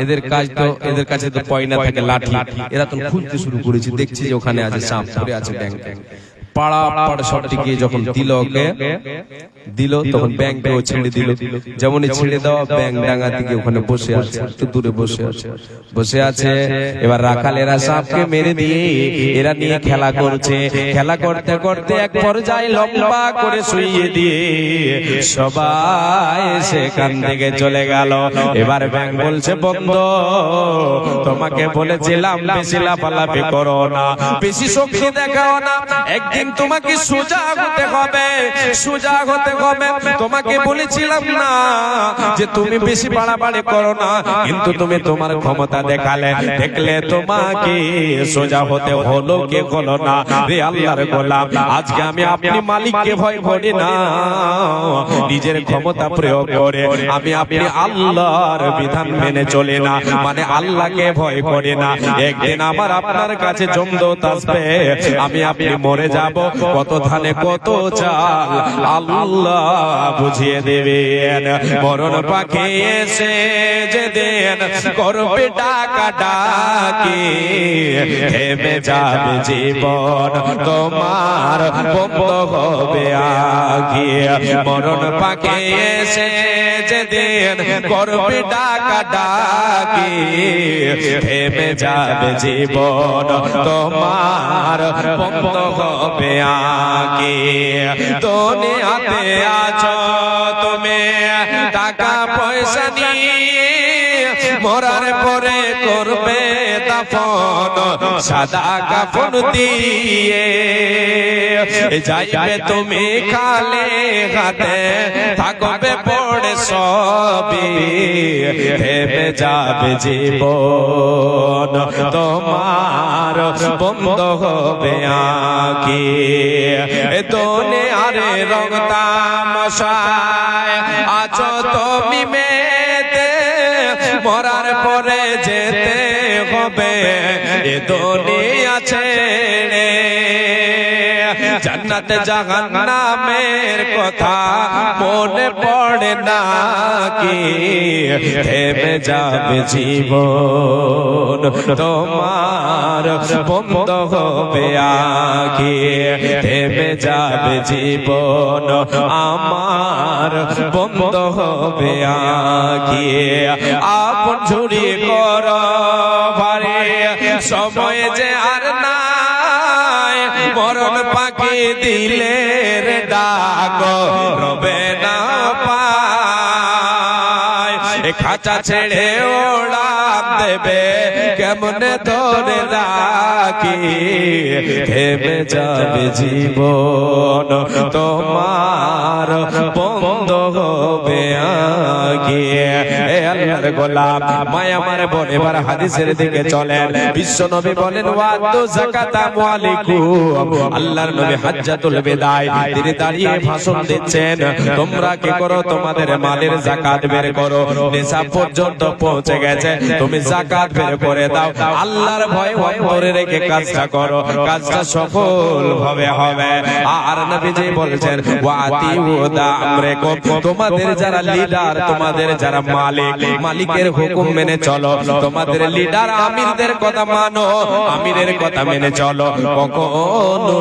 এদের কাজ তো, এদের কাছে তো পয়না থাকে, লাঠি। এরা তো খুঁজতে শুরু করেছে, দেখছি যে ওখানে আছে সাপ পড়ে আছে ব্যাঙ। পাড়া পাড়া সবটি গিয়ে যখন দিল তখন ব্যাঙকেও ছেড়ে দিল। যেমনই ছেড়ে দেওয়া, ব্যাঙ ডাঙা থেকে ওখানে বসে আছে, একটু দূরে বসে আছে। এবার রাখালেরা সাপকে মেরে দিয়ে এরা নিয়ে খেলা করছে। খেলা করতে করতে এক পর্যায়ে লম্বা করে শুইয়ে দিয়ে সবাই সেখান থেকে চলে গেল। এবার ব্যাঙ বলছে, বন্ধু তোমাকে বলেছিলাম বেশি লাফালাফি করো না, বেশি শক্তি দেখাও না, একদিন তোমাকে সোজা হতে হবে, সোজা হতে হবে। তোমাকে বলেছিলাম না যে তুমি বেশি বাড়াবাড়ি করো না, কিন্তু তুমি তোমার ক্ষমতা দেখালে, দেখলে তোমাকে সোজা হতে হলো কে হলো না। রে আল্লাহর গোলাম, আজকে আমি আপনি মালিককে ভয় করি না, নিজের ক্ষমতা প্রয়োগ করে আমি আপনি আল্লাহর বিধান মেনে চলে না, মানে আল্লাহকে ভয় করে না। একদিন আমার আপনার কাছে জমদূত আসবে, আমি আপনি মরে যাব, কত ধানে কত চাল আল্লাহ বুঝিয়ে দেবেন। মরণ পাখি এসে যেদিন করবে ডাকা ডাকি, থেমে যাবে জীবন তোমার, বন্ধ হবে আগে। মরণ পাখি এসে যেদিন করবে ডাকা ডাকি, থেমে যাবে জীবন তোমার, বন্ধ হবে আগে। দুনিয়াতে আছো তুমি টাকা পয়সা নিয়ে, মরার পরে করবে দাফন সাদা কাফন দিয়ে। যাইবে তুমি খালে হাতে, থাকবে পড়ে সবই, থেমে যাবে জীবন তোমার, বন্ধ হবে আগে। দুনিয়ার রং তামাশায় আছো তুমি মেতে, মরার পরে যেতে হবে এ দুনিয়া ছেড়ে। জান্নাত জাহান্নামের কথা মনে পড়ে না কি, থেমে যাবে জীবন তোমার, বন্ধ হবে আগে। থেমে যাবে জীবন আমার, বন্ধ হবে আগে। আপন ঝুড়ি কর ভারে, সময় যে আর নাই, মরণ পাখি দিলে রে ডাক রবে না পায়। খাঁচা ছেড়ে ওড়ান দেবে, কেমনে ধরে রাখি, থেমে যাবে জীবন তোমার, বন্ধ হবে আগে। আল্লাহর গোলাম মা আমার বোন এবার হাদিসের দিকে চলেন বিশ্ব নবী বলেন ওয়াদু যাকাত আমওয়ালিকুম আল্লাহর নবী হজ্জাতুল বিদায় তিনি দাঁড়িয়ে ভাষণ দিচ্ছেন তোমরা কি করো তোমাদের মালের যাকাত বের করো নিসাব পর্যন্ত পৌঁছে গেছে তুমি যাকাত বের করে দাও আল্লাহর ভয় অন্তরে রেখে কাজটা করো কাজটা সফল ভাবে হবে আর নবীজি বলছেন ওয়াতিউ দামরাকুম তোমাদের যারা লিডার তোমাদের যারা মালিকের হুকুম মেনে চলো তোমাদের লিডার আমিরদের কথা মানো আমিরের কথা মেনে চলো কখনো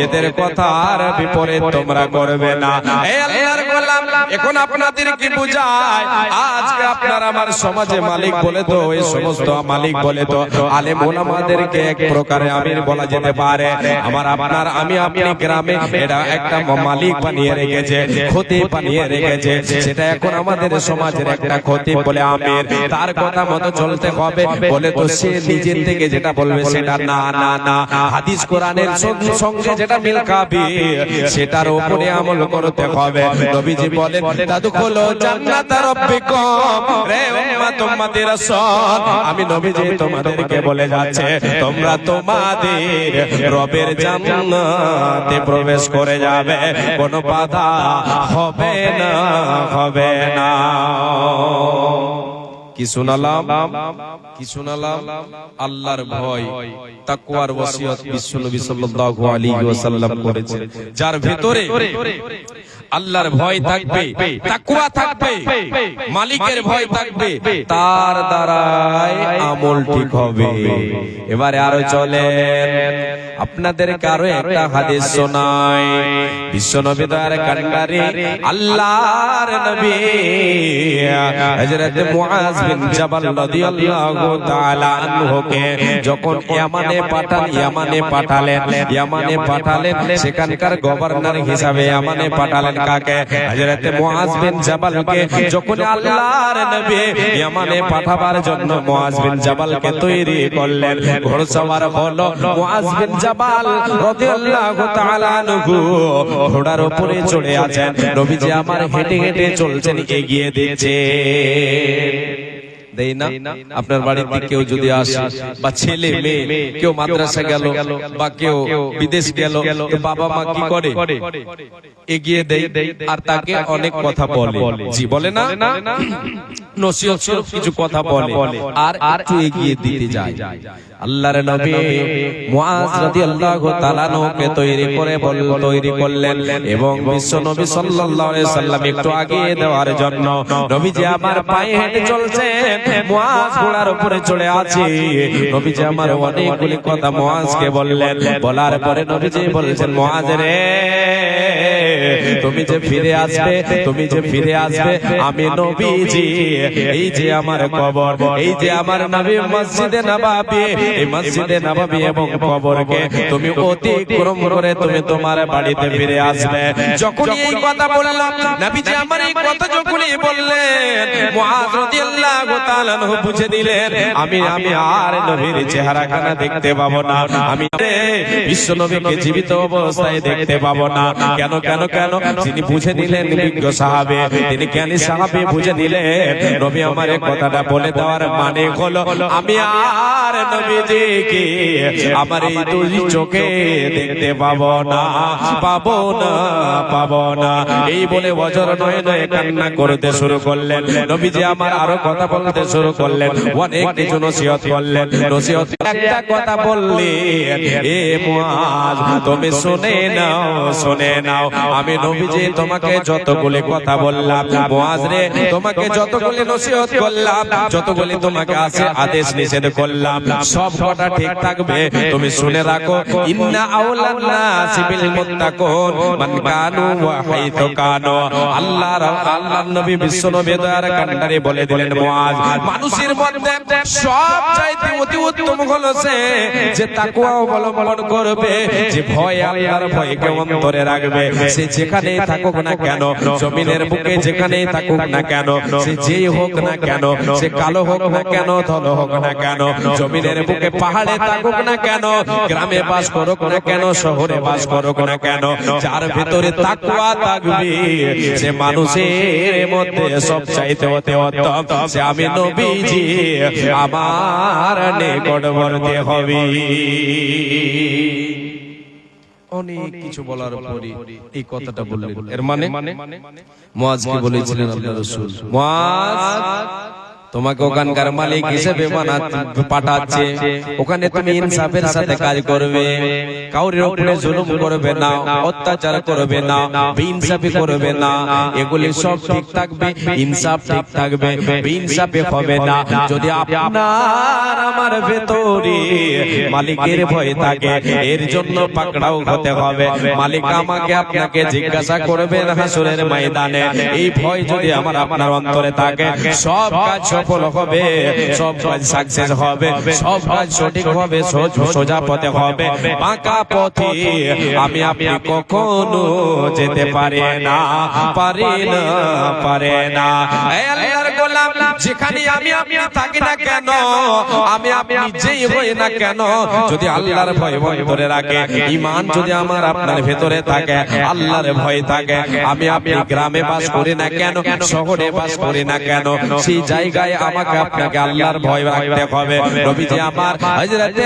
এদের কথার বিপরীত তোমরা করবে না এই আল্লাহর গোলাম এখন আপনাদের কি বুঝায় আজকে আপনার আমার সমাজে মালিক বলে তো এই সমস্ত মালিক বলে তো আলেম ওলামাদেরকে এক প্রকারে আমির বলা যেতে পারে আমার আপনার আমি আপনি গ্রামে এটা একটা মালিক বানিয়ে রেখেছে খতিব বানিয়ে রেখেছে সেটা এখন আমাদের সমাজের একটা খতিব বলে আমির তার কথা মতো চলতে হবে বলে তো সে নিজের থেকে যেটা বলবে সেটা না না না হাদিস কোরআনের সঙ্গে যেটা মিল খাবে সেটার উপরে আমল করতে হবে নবীজি বলেন তাদখুলু জান্নাত রাব্বিকুম রে উম্মত উম্মতি রাসূল আমি নবীজি তোমাদেরকে বলে যাচ্ছে তোমরা তোমাদের রবের জান্নাতে প্রবেশ করে যাবে কোনো বাধা হবে না হবে না কি শুনালাম আল্লাহর ভয় তাকওয়ার ওসিয়ত বিশ্বনবী সাল্লাল্লাহু আলাইহি ওয়াসাল্লাম করেছেন যার ভিতরে আল্লাহর ভয় থাকবে তাকওয়া থাকবে মালিকের ভয় থাকবে তার দ্বারাই আমল ঠিক হবে এবারে আরো চলেন আপনাদের কারো একটা হাদিস শোনাই বিশ্বনবী দয়ার কান্ডারি আল্লাহর নবী হযরত মুআজ বিন জাবাল রাদিয়াল্লাহু তাআলা আনহুকে যখন ইয়ামানে পাঠালেন সেখানকার গভর্নর হিসাবে ইয়ামানে পাঠালেন কাকে হযরত মুআজ বিন জাবালকে যখন আল্লাহর নবী ইয়ামানে পাঠাবার জন্য মুআজ বিন জাবালকে তৈরি করলেন ঘোড়সওয়ার হলো মুআজ বিন জাবাল রাদিয়াল্লাহু তাআলা আনহু ঘোড়ার উপরে চড়ে আছেন নবীজি আমার হেঁটে হেঁটে চলছেন এগিয়ে দিচ্ছে দেই না আপনার বাড়িতে কেউ যদি আসে বা ছেলে মেয়ে কেউ মাদ্রাসা গেল বা কেউ বিদেশ গেল তো বাবা মা কি করে এগিয়ে দেয় আর তাকে অনেক কথা বলে জি বলে না নসিহত স্বরূপ কিছু কথা বলে আর একটু এগিয়ে দিতে যায় আল্লাহর নবী মুআজ রাদিয়াল্লাহু তাআলা কে তৈরি করলেন এবং বিশ্ব নবী সাল্লাল্লাহু আলাইহি সাল্লাম একটু আগিয়ে দেওয়ার জন্য নবীজি আমার পায়ে হেঁটে চলছেন মুআজ ঘোড়ার উপরে চড়ে আছে নবীজি আমার অনেকগুলি কথা মুআজকে বললেন বলার পরে নবীজি বলেছেন মুআজ রে তুমি যে ফিরে আসবে আমি নবীজি এই যে আমার কবর এই যে আমার নবী মসজিদে নববী এই মসজিদে নববী এবং কবরকে তুমি অতিক্রম করে তুমি তোমার বাড়িতে ফিরে আসবে যখন এই কথা বললাম নবীজি আমার এই কথা যখনই বললেন মুআজ রাদিয়াল্লাহু তাআলা বুঝে দিলেন আমি আর নবীর চেহারাখানা দেখতে পাবো না আমি বিশ্ব নবীকে জীবিত অবস্থায় দেখতে পাবো না কেন তিনি বুঝে নিলেন বিজ্ঞ সাহাবে তিনি জ্ঞানী সাহাবে বুঝে নিলেন নবী আমার কথাটা বলে দেওয়ার মানে হলো আমি আর নবীজিকে আমার এই দুই চোখে দেখতে পাবো না এই বলে বজর নয়ে কান্না করতে শুরু করলেন নবীজি আমার আরো কথা বলতে শুরু করলেন অনেক কিছু নসিহত করলেন নসিহত একটা কথা বললে এ মুআজ তুমি শুনে নাও আমি নবীজি তোমাকে যতগুলি কথা বললাম মুআজ রে তোমাকে যতগুলি নসিহত করলাম যতগুলি তোমাকে আদেশ নিষেধ করলাম সব কথা ঠিক থাকবে তুমি শুনে রাখো ইন্না আওলান নাসি বিল মুত্তাকুন মান কানু ওয়া হাইতু কানু আল্লাহর নবী বিশ্ব নবী দয়ার কান্ডারে বলে দিলেন মুআজ মানুষের মধ্যে সব চাইতে অতি উত্তম হলো সে যে তাকওয়া অবলম্বন করবে, যে ভয় আল্লাহর ভয়কে অন্তরে রাখবে। সে যেখানেই থাকুক না কেন, জমিনের বুকে যেখানেই থাকুক না কেন, সে যেই হোক না কেন, সে কালো হোক না কেন, ধলো হোক না কেন, জমিনের বুকে পাহাড়ে থাকুক না কেন, গ্রামে বাস করুক না কেন, শহরে বাস করুক না কেন, যার ভিতরে তাকওয়া থাকবে সে মানুষের মধ্যে সব চাইতে হতে উত্তম সে আমি নবীজি আমার নিকটবর্তী হবে। অনেক কিছু বলার পরে এই কথাটা বললেন। এর মানে মুয়াজকে বলেছিলেন আল্লাহ রাসূল, মুয়াজ তোমাকে ওখানকার মালিক হিসেবে পাঠাচ্ছে, ওখানে তুমি ইনসাফের সাথে কাজ করবে, কাউরের উপরে জুলুম করবে না, অত্যাচার করবে না, বেইনসাফি করবে না, এগুলি সব ঠিক থাকবে, ইনসাফ ঠিক থাকবে, বেইনসাফি হবে না। যদি আপনার আমার ভেতরে মালিকের ভয় থাকে, এর জন্য পাকড়াও হতে হবে। মালিক আমাকে আপনাকে জিজ্ঞাসা করবেন হাসরের ময়দানে, এই ভয় যদি আমার আপনার অন্তরে থাকে, সব কাজ সফল হবে, সব কাজ সাকসেস হবে, সব কাজ সঠিক হবে, সোজা পথে হবে। বাঁকা পথে আমি আপনি কখনো যেতে পারে না, পারে না, পারে না। আল্লাহর গোলাম, যেখানে আমি আপনি থাকি না কেন, আমি আপনি যেই হই না কেন, যদি আল্লাহর ভয় অন্তরে রাখে, ঈমান যদি আমার আপনার ভেতরে থাকে, আল্লাহর ভয় থাকে, আমি আপনি গ্রামে বাস করি না কেন, শহরে বাস করি না কেন, সেই জায়গায় আমাকে আপনাকে আল্লাহর ভয় রাখতে হবে। নবীজি আমার হযরতে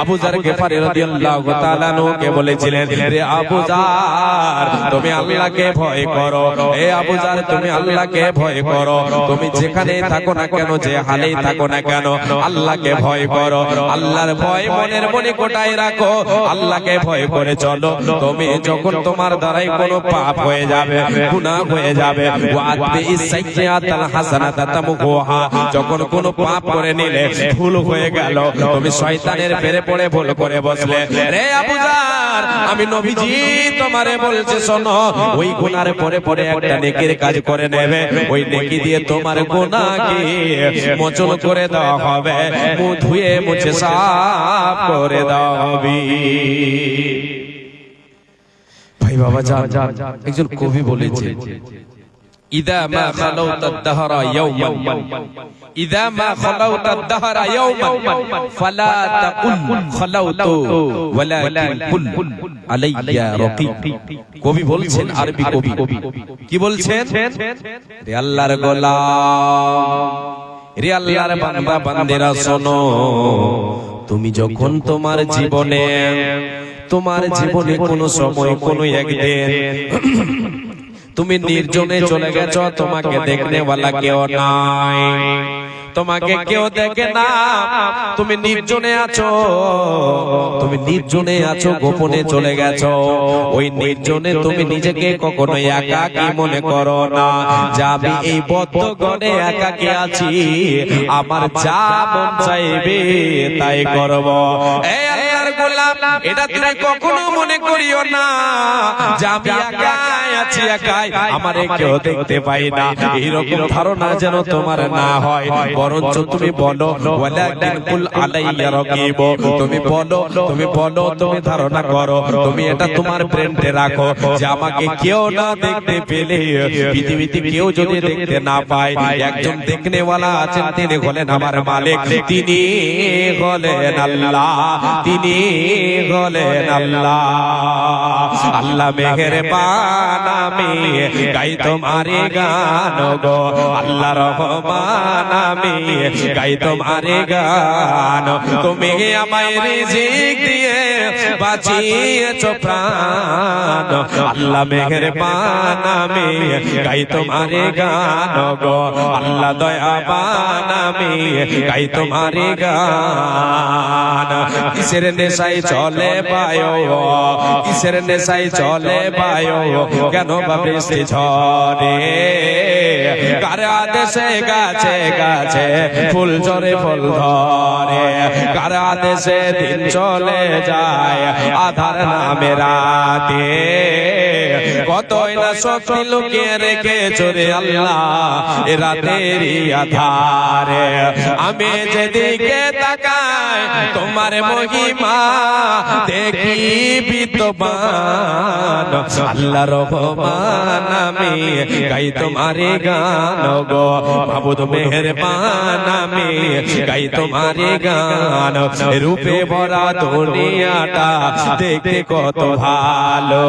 আবু যার গিফারী রাদিয়াল্লাহু তাআলা আনহুকে বলেছিলেন, রে আবু যার তুমি আল্লাহকে ভয় করো, হে আবু যার তুমি আল্লাহকে ভয় করো, তুমি যেখানেই থাকো না কেন, যে হালেই থাকো না কেন, আল্লাহকে ভয় করো, আল্লাহর ভয় মনের মনে কোটায় রাখো, আল্লাহকে ভয় করে চলো। তুমি যখন তোমার দ্বারাই কোনো পাপ হয়ে যাবে, গুনাহ হয়ে যাবে, ওয়াতবি ইসাইয়াতাল হাসানাতা তামহুহা, যখন কোনো পাপ করে নিলে, ভুল হয়ে গেল, তুমি শয়তানের পেরে পড়ে ভুল করে বসলে, রে আবু যার আমি নবীজি তোমারে বলছি শোনো, ওই গুনার পরে পরে একটা নেকির কাজ করে নেবে, ওই নেকি দিয়ে তোমার গুনাহকে মোচন করে দেওয়া হবে, মুখ ধুয়ে মুছে সাফ করে দেওয়া হবে। ভাই বাবা যান, একজন কবি বলেছে, ইদা মা খালাউতা দাহরা ইয়াওমান, ইদা মা খালাউতা দাহরা ইয়াওমান ফালা তাকুল খালাউতু ওয়ালাকিন কুল আলাইয়া রাকিব। কবি বলছেন, আরবি কবি কি বলছেন, রে আল্লাহর গোলাম, রে আল্লাহর বান্দা বান্দেরা শোনো, তুমি যখন তোমার জীবনে কোনো সময় কোনো একদিন তুমি নির্জনে চলে গেছো, তোমাকে দেখনে ওয়ালা কেউ নাই, তোমাকে কেউ দেখে না, তুমি নির্জনে আছো, তুমি নির্জনে আছো, গোপনে চলে গেছো, ওই নির্জনে তুমি নিজেকে কখনো একাকী মনে করো না, যে আমি এই বদ্ধ ঘরে একাকী আছি, আমার যা মন চাইবে তাই করব। এই আল্লাহর গোলাম, এটা তুমি কখনো মনে করিও না যে আমি একাই আছি, একাই আমারে কেউ দেখতে পাই না, এইরকম ধারণা যেন তোমার না হয়, বরঞ্চ তুমি বলো ওয়ালাকিন কুল আলাইয়া রাকিব, তুমি বলো, তুমি বলো, তুমি ধারণা করো, তুমি এটা তোমার ব্রেনে রাখো যে আমাকে কেউ না দেখতে পেলে, পৃথিবীতে কেউ যদি দেখতে না পায়, একজন দেখনেওয়ালা আছেন, তিনি হলেন আমার মালিক, তিনি হলেন আল্লাহ, তিনি হলেন আল্লাহ। আল্লাহ মেহেরবান, আমি গাই তোমারে গান গো, আল্লাহ রহমান, আমি গাই তোমারে গান, তুমি আমায় রিজিক দিয়ে বাঁচিয়েছো প্রাণ, আল্লাহ মেহেরবান, আমি গাই তোমারে গান গো, আল্লাহ দয়াবান, আমি গাই তোমারে গান। কিসের নেশায় চলে বায়ু, কিসের নেশায় চলে বায়ু, কেন বা বৃষ্টি ঝরে, কার আদেশে গাছে গাছে ফুল ঝরে ফুল ধরে, কার আদেশে দিন চলে যায় আধার নামে রাতে, কতই না শক্তি লুকিয়ে রেখেছো রে আল্লাহ এ রাতেরই আধারে, আমি যেদিকে তাকাই তোমার মহিমা দেখি বিদ্যমান, আল্লাহ রহমান আমি গাই তোমারে গান গো, মাবুদ মেহেরবান আমি গাই তোমারে গান, রূপে ভরা দুনিয়াটা দেখতে কত ভালো,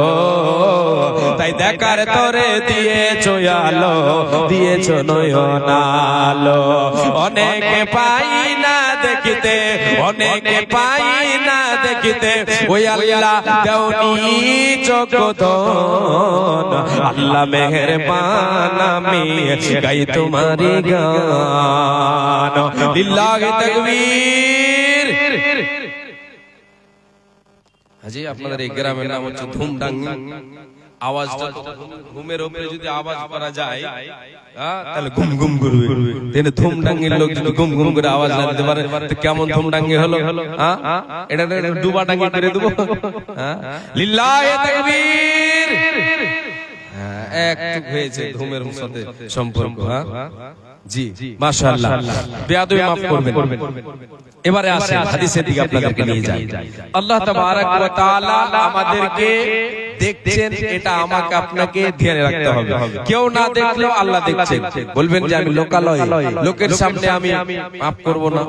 তাই দেখার তোরে দিয়েছো আলো, দিয়েছো নয়ন আলো, অনেকে পাই না দেখিতে, অনেকে পাই না দেখিতে, ওই আল্লাহ দেওনি চোখদন, আল্লাহ মেহেরবান আমি গাই তোমারি গান, লিল্লাহি তাকবীর। হাজি আপনাদের এই গ্রামের নাম হচ্ছে ধুমডাঙ্গি, আওয়াজটা ঘুমের উপরে যদি আওয়াজ করা যায় তাহলে ঘুম ঘুম করবে, তাহলে ধুমডাঙ্গির লোক যদি ঘুম ঘুম করে আওয়াজ না দিতে পারে তো কেমন ধুমডাঙ্গি হলো, এটা ডুবা ডাঙ্গি করে দেবো। লিল্লাহি তাকবীর। একটু হয়েছে ধুমের সাথে সম্পর্ক, জি মাশাআল্লাহ, বেয়াদবি মাফ করবেন। এবারে আসেন হাদিসের দিকে আপনাদেরকে নিয়ে যাই। আল্লাহ তাবারক ওয়া তাআলা আমাদেরকে দেখছেন, এটা আমাকে আপনাকে ধ্যানে রাখতে হবে। কেউ না দেখলেও আল্লাহ দেখছেন। বলবেন যে আমি লোকালয়, লোকের সামনে আমি পাপ করব না,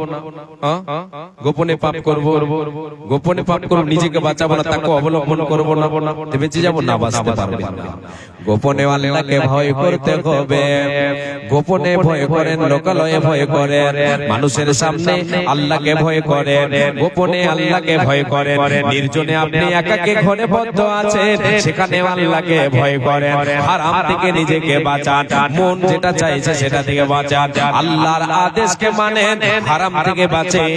গোপনে পাপ করব, গোপনে পাপ করব, নিজেকে বাঁচাবো না, তাকে অবলম্বন করব না, বেঁচে যাব না, বাঁচতে পারবেন না। গোপনে আল্লাহকে ভয় করতে হবে, গোপনে ভয় করেন, লোকালয়ে ভয় করেন, মানুষের সামনে আল্লাহকে ভয় করেন, গোপনে আল্লাহকে ভয় করেন, নির্জনে আপনি একাকী ঘরে বদ্ধ আছেন সেখানে আল্লাহকে ভয় করেন, হারাম থেকে নিজেকে বাঁচান, মন যেটা চাইছে সেটা থেকে বাঁচান, আল্লাহর আদেশকে মানেন, হারাম থেকে বাঁচেন।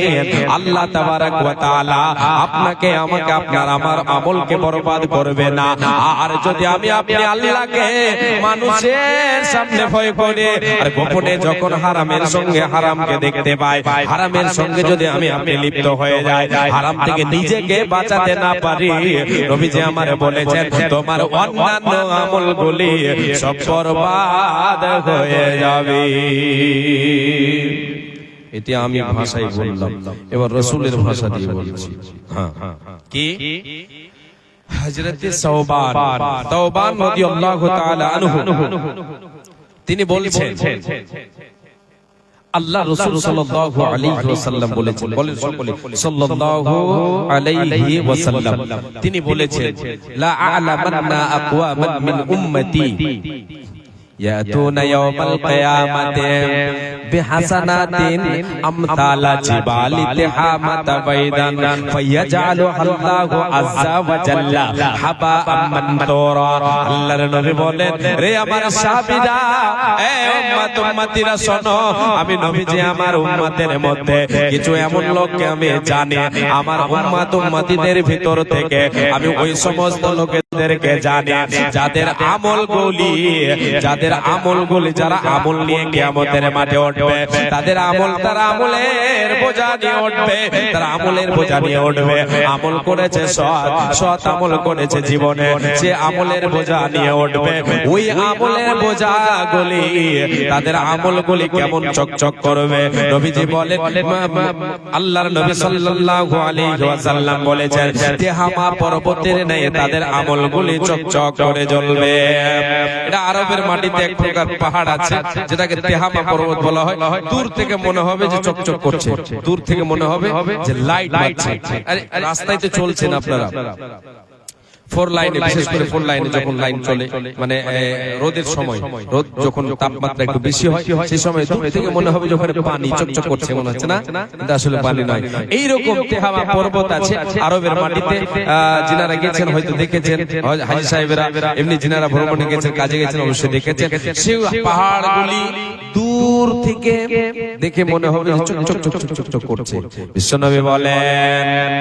আল্লাহ তাবারক ওয়া তাআলা আপনাকে আমাকে আপনার আমার আমলকে বরবাদ করবে না। আর যদি আমি আপনি আল্লাহকে মানুষের সামনে ভয় করে আর গোপনে যখন হারামের সঙ্গে হারামকে দেখতে পাই, হারামের সঙ্গে যদি আমি আপনি লিপ্ত হয়ে যাই, হারাম থেকে নিজেকে বাঁচাতে না পারি, নবীজি আমারে বলেছেন তোমার অন্যান্য আমলগুলি সব বরবাদ হয়ে যাবে। এটি আমি ভাষায় বললাম, এবার রাসূলের ভাষা দিয়ে বলছি। কি হযরত সাওবান রাদিয়াল্লাহু তাআলা আনহু তিনি বলছেন, আল্লাহ রাসূল সাল্লাল্লাহু আলাইহি ওয়াসাল্লাম বলেছেন, বলেন সকলে সাল্লাল্লাহু আলাইহি ওয়াসাল্লাম, তিনি বলেছেন লা আ'লামান্না আকওয়ামান মিন উম্মতি ইয়াতুনা ইয়াওমাল কিয়ামাতি বিহাসানাতিন আমসালা জিবালি তিহামাতা বাইদান ফায়াজআলু আল্লাহু আযজা ওয়া জাল্লা হাবাআম মানসুরা। আল্লাহর নবী বলেন, রে আমার সাহাবীরা, এ উম্মত উম্মতিরা শোনো, আমি নবীজি আমার উম্মতের মধ্যে কিছু এমন লোককে আমি জানি, আমার উম্মত উম্মতিদের ভিতর থেকে আমি ওই সমস্ত লোকেদেরকে জানি যাদের আমলগুলি যারা আমল নিয়ে কিয়ামতের মাঠে উঠবে, তাদের আমল, তারা আমলের বোঝা নিয়ে উঠবে, তারা আমলের বোঝা নিয়ে উঠবে। আমল করেছে সৎ আমল করেছে জীবনে, সে আমলের বোঝা নিয়ে উঠবে। ওই আমলের বোঝাগুলি, তাদের আমলগুলি কেমন চকচক করবে। নবীজি বলেন, আল্লাহর নবী সাল্লাল্লাহু আলাইহি ওয়াসাল্লাম বলেছেন, তিহামা পর্বতের ন্যায় তাদের আমলগুলি চকচক করে জ্বলবে। এটা আরবের মাটিতে এক প্রকার পাহাড় আছে যেটাকে তিহামা পর্বত বলা হয়। দূর থেকে মনে হবে যে চকচক করছে, দূর থেকে মনে হবে যে লাইট মারছে। আরে রাস্তায় তো চলছেন আপনারা, ফোর লাইনে, বিশেষ করে ফোর লাইনে যখন লাইন চলে, মানে রোদের সময়, রোদ যখন তাপমাত্রা একটু বেশি হয়, সেই সময় দূর থেকে মনে হবে যে ওখানে পানি চকচক করছে, মনে হচ্ছে না, কিন্তু আসলে পানি নয়। এইরকম তিহামা পর্বত আছে আরবের মাটিতে। যিনারা গেছেন হয়তো দেখেছেন, হাজী সাহেবেরা, এমনি যিনারা ভ্রমণে গেছেন, কাজে গেছেন, অবশ্যই দেখেছেন। সেই পাহাড়গুলি দূর থেকে দেখে মনে হবে চক চক চক চক চক করছে। বিশ্বনবী বলেন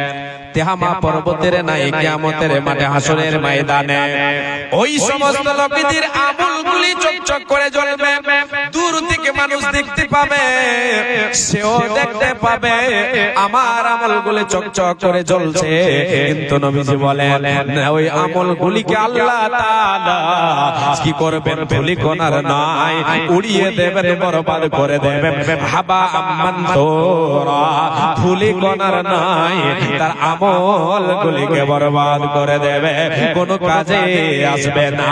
তেহামা পর্বতের নাই কিয়ামতের মাঠে হাসরের ময়দানে ওই সমস্ত লোকদের আমলগুলি চকচক করে জ্বলবে, দূর থেকে মানুষ দেখতে পাবে, সেও দেখতে পাবে আমার আমলগুলি চকচক করে জ্বলছে। কিন্তু নবীজি বলেন ওই আমলগুলিকে আল্লাহ তাআলা কি করবেন? ধুলিকণার নাই, উড়িয়ে দেবেন, বরবাদ করে দেবেন। হাবা মানসুরা, ধুলিকণার নাই, তার আমলগুলিকে বরবাদ করে দেবে, কোনো কাজে আসবে না,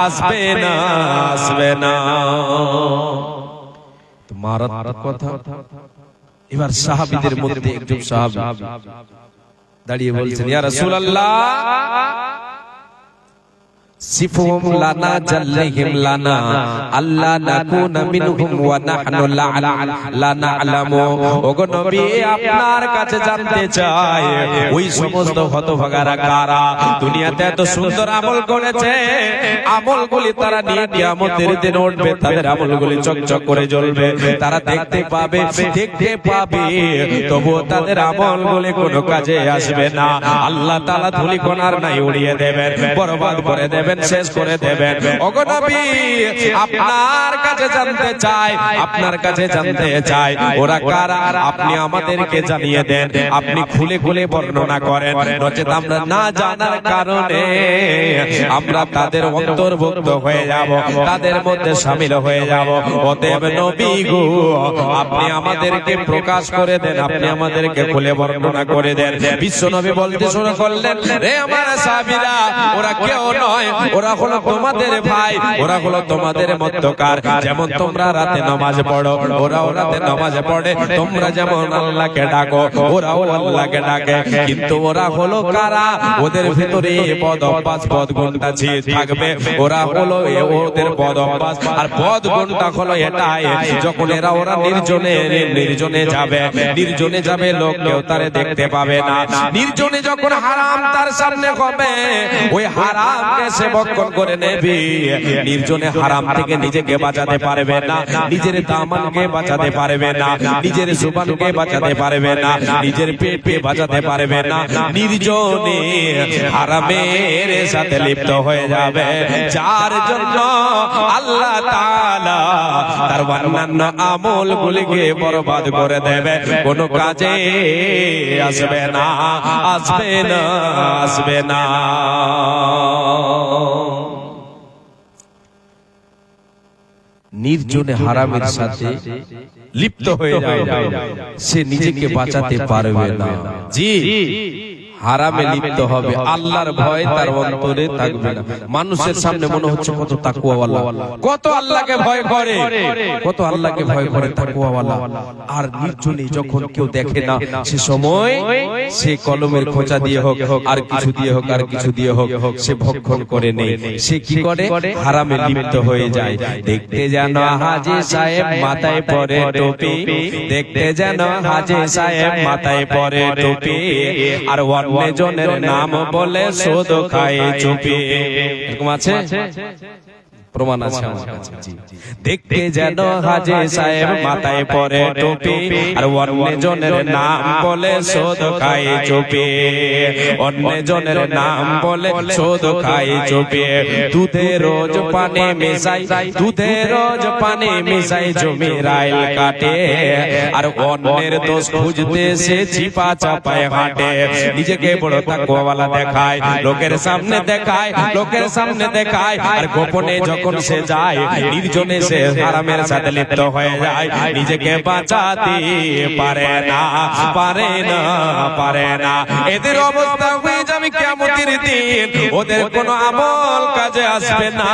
আসবে না, আসবে না। মারাত্মক কথা। এবার সাহাবীদের মধ্যে একজন সাহাবী দাঁড়িয়ে বলছেন ইয়া রাসূলুল্লাহ সিফহুম লানা জাল্লিহিম লানা আল্লাহ নাকুনা মিনহুম ওয়া নাহনু লা না'লামু। ওগো নবী আপনার কাছে জানতে চাই ওই সমস্ত হতভাগারা কারা দুনিয়াতে এত সুন্দর আমল করেছে, আমলগুলি তারা নিয়ে কিয়ামতের দিন উঠবে, তাদের আমলগুলি চকচক করে জ্বলবে, তারা দেখতে পাবে, তবুও তাদের আমলগুলি কোনো কাজে আসবে না। আল্লাহ তাআলা ধুলিকণার নাই উড়িয়ে দেবেন, বরবাদ করে দেবেন, শেষ করে দেবেন। ওগো নবী আপনার কাছে জানতে চাই, আপনার কাছে জানতে চাই ওরা কারা, আপনি আমাদেরকে জানিয়ে দেন, আপনি খুলে খুলে বর্ণনা করেন, নচেত আমরা না জানার কারণে আমরা তাদের অন্তর্ভুক্ত হয়ে যাব, তাদের মধ্যে শামিল হয়ে যাব। অতএব নবী গো আপনি আমাদেরকে প্রকাশ করে দেন, আপনি আমাদেরকে খুলে বর্ণনা করে দেন। বিশ্ব নবী বলতে শুরু করলেন রে আমার সাহাবীরা ওরা কেউ নয়, ওরা হলো তোমাদের ভাই, ওরা হলো তোমাদের মধ্যকার। যেমন তোমরা রাতে নামাজ পড়ো, ওরাও রাতে নামাজ পড়ে, তোমরা যেমন আল্লাহকে ডাকো, ওরাও আল্লাহকে ডাকে। কিন্তু ওরা হলো কারা? ওদের ভিতরে বদ অভ্যাস, বদ গুণটা থাকবে। ওরা হলো ওদের বদ অভ্যাস আর বদ গুণটা হলো এটাই, যখন ওরা নির্জনে যাবে, লোক কেউ তারে দেখতে পাবে না। নির্জনে যখন হারাম তার সামনে হবে, ওই হারামকে সে ভক্ষণ করে নেবে। নির্জনে হারাম থেকে নিজেকে বাঁচাতে পারবে না, নিজের দামানকে বাঁচাতে পারবে না, নিজের জুবানকে বাঁচাতে পারবে না, নিজের পেটকে বাঁচাতে পারবে না। নির্জনে হারামের সাথে লিপ্ত হয়ে যাবে, যার জন্য আল্লাহ তাআলা তার অন্যান্য আমলগুলিকে বরবাদ করে দেবে, কোনো কাজে আসবে না, আসবে না, আসবে না। নির্জনে হারামের সাথে লিপ্ত হয়ে যায়, সে নিজেকে বাঁচাতে পারবে না। জি হারামে লিপ্ত হবে, আল্লাহর ভয় তার অন্তরে থাকবে না। মানুষের সামনে মনে হচ্ছে কত তাকওয়াওয়ালা, কত আল্লাহকে ভয় করে, কত আল্লাহকে ভয় করে তাকওয়াওয়ালা। আর নির্জনে যখন কেউ দেখে না, সে সময় সে কলমের খোঁচা দিয়ে হোক, আর কিছু দিয়ে হোক, আর কিছু দিয়ে হোক, সে ভক্ষণ করে নেই। সে কি করে? হারামে লিপ্ত হয়ে যায়। দেখতে যেন হাজী সাহেব মাথায় পরে টুপি, দেখতে যেন হাজী সাহেব মাথায় পরে টুপি, আর জনের নাম বলে সুদ খায় চুপি। এরকম আছে, প্রমাণ আছে আমার কাছে। দেখতে যেন হাজী সাহেব মাথায় পরে টুপি, আর অন্য জনের নাম বলে সুদ খায় চুপি, অন্য জনের নাম বলে সুদ খায় চুপি। দুধে রোজ পানি মিশাই, দুধে রোজ পানি মিশাই জমির আইল কাটে, আর অন্যের দোষ খুঁজতে সে চিপা চাপায় হাঁটে। নিজেকে বড় তাকওয়াওয়ালা দেখায়, লোকের সামনে দেখায়, লোকের সামনে দেখায়, আর গোপনে যখন সে যায়, নির্জনে সে হারামের সাথে লিপ্ত হয়ে যায়, নিজেকে বাঁচাতে পারে না, পারে না, পারে না। এদের অবস্থা হয়ে যাবে কিয়ামতের দিন, ওদের কোনো আমল কাজে আসবে না,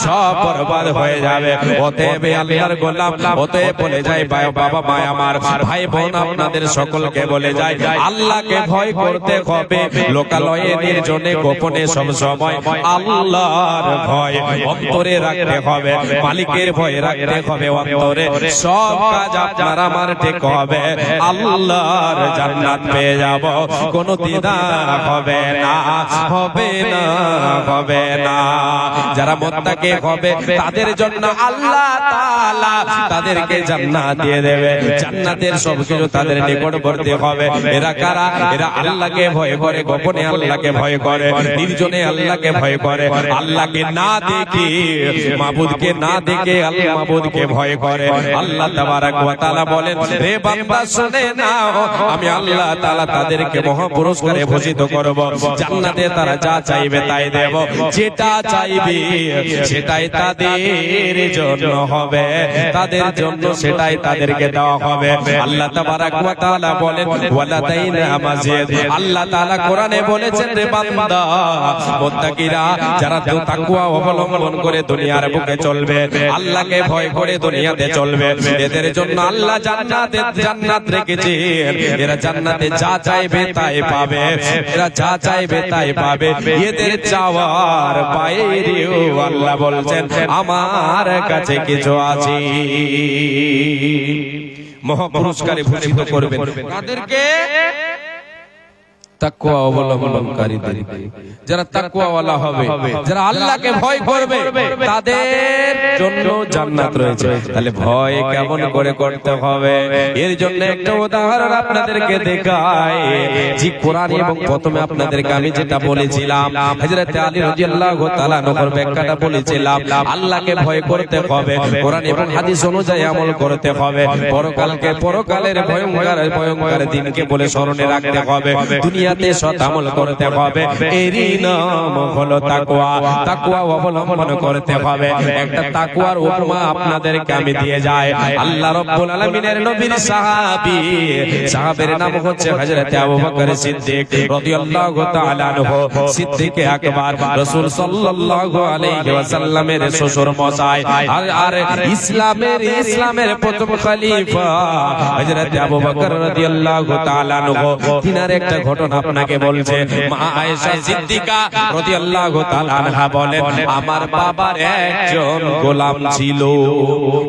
সব বরবাদ হয়ে যাবে। অতএব আল্লাহর গোলাম, অতএব বলে যায় বাবা মা আমার, ভাই বোন আপনাদের সকলকে বলে যায় আল্লাহকে ভয় করতে হবে, লোকালয়ে নির্জনে গোপনে সব সময় আল্লাহর ভয়, অন্তরে রাখতে হবে, মালিকের ভয় রাখতে হবে অন্তরে। সব কাজ আপনার আমার ঠিক হবে, আল্লাহর জান্নাত পেয়ে যাব, কোনো দ্বিধা হবে না, হবে না, হবে না। যারা মুত্তাকি হবে তাদের জন্য আল্লাহ তাআলা তাদেরকে জান্নাত দিয়ে দেবে, জান্নাতের সবকিছু তাদের নিকটবর্তী হবে। এরা কারা? এরা আল্লাহকে ভয় করে, গোপনে আল্লাহকে ভয় করে, নির্জনে আল্লাহকে ভয় করে, আল্লাহকে না দেখে, মাবুদকে না দেখে আল্লাহ মাবুদকে ভয় করে। আল্লাহ তাবারক ওয়া তাআলা বলেন, রে বান্দা শুনে নাও, আমি আল্লাহ তাআলা তাদেরকে মহা পুরস্কারে ভূষিত করব, জান্নাতে তারা যা চাইবে তাই দেব, যেটা চাইবে সেটাই তাদের জন্য হবে, তাদের জন্য সেটাই তাদেরকে দেওয়া হবে। আল্লাহ তাবারক ওয়া তাআলা বলেন, ওয়ালাদাইনা মাজিদ। আল্লাহ তাআলা কোরআনে বলেছেন, রে বান্দা, মুত্তাকিরা যারা তাকওয়া অবলম্বন করে দুনিয়ার বুকে চলবে, আল্লাহকে ভয় করে দুনিয়াতে চলবে, এদের জন্য আল্লাহ জান্নাত রেখেছে। এরা জান্নাতে যা চাইবে তাই পাবে, এরা যা চাইবে তাই পাবে। এদের চাওয়ার বাইরেও আল্লাহ বলছেন, আমার কাছে কিছু আছে, মহা পুরস্কারে ভূষিত করবেন তাদেরকে, তাকওয়া অবলম্বনকারীদের। যারা তাকওয়াওয়ালা হবে, যারা আল্লাহকে ভয় করবে, তাদের জন্য জান্নাত রয়েছে। তাহলে ভয় কেমন করে করতে হবে, এর জন্য একটা উদাহরণ আপনাদেরকে দেখাই। যে কোরআন এবং প্রথমে আপনাদেরকে আমি যেটা বলেছিলাম, হযরত আলী রাদিয়াল্লাহু তাআলা নকর ব্যাখ্যাটা বলেছিলাম, আল্লাহকে ভয় করতে হবে, কোরআন এবং হাদিস অনুযায়ী আমল করতে হবে, পরকালের ভয়ঙ্কর দিনকে বলে স্মরণে রাখতে হবে, দুনিয়াতে সৎ আমল করতে হবে। এরই নাম হলো তাকওয়া। তাকওয়া অবলম্বন করতে হবে। একটা তাকওয়ার উপমা আপনাদেরকে আমি দিয়ে যাই। আল্লাহ রাব্বুল আলামিনের নবীর সাহাবীর নাম হচ্ছে হযরত আবু বকর সিদ্দিক রাদিয়াল্লাহু তাআলা আনহু। সিদ্দিক আকবর, রাসূল সাল্লাল্লাহু আলাইহি ওয়াসাল্লামের শ্বশুর মশাই, আর ইসলামের প্রথম খলিফা হযরত আবু বকর রাদিয়াল্লাহু তাআলা আনহু। তিনার একটা ঘটনা আপনাকে বলছে। মা আয়েশা সিদ্দিকা রাদিয়াল্লাহু তাআলা আনহা বলেন, আমার বাবার একজন গোলাম ছিল,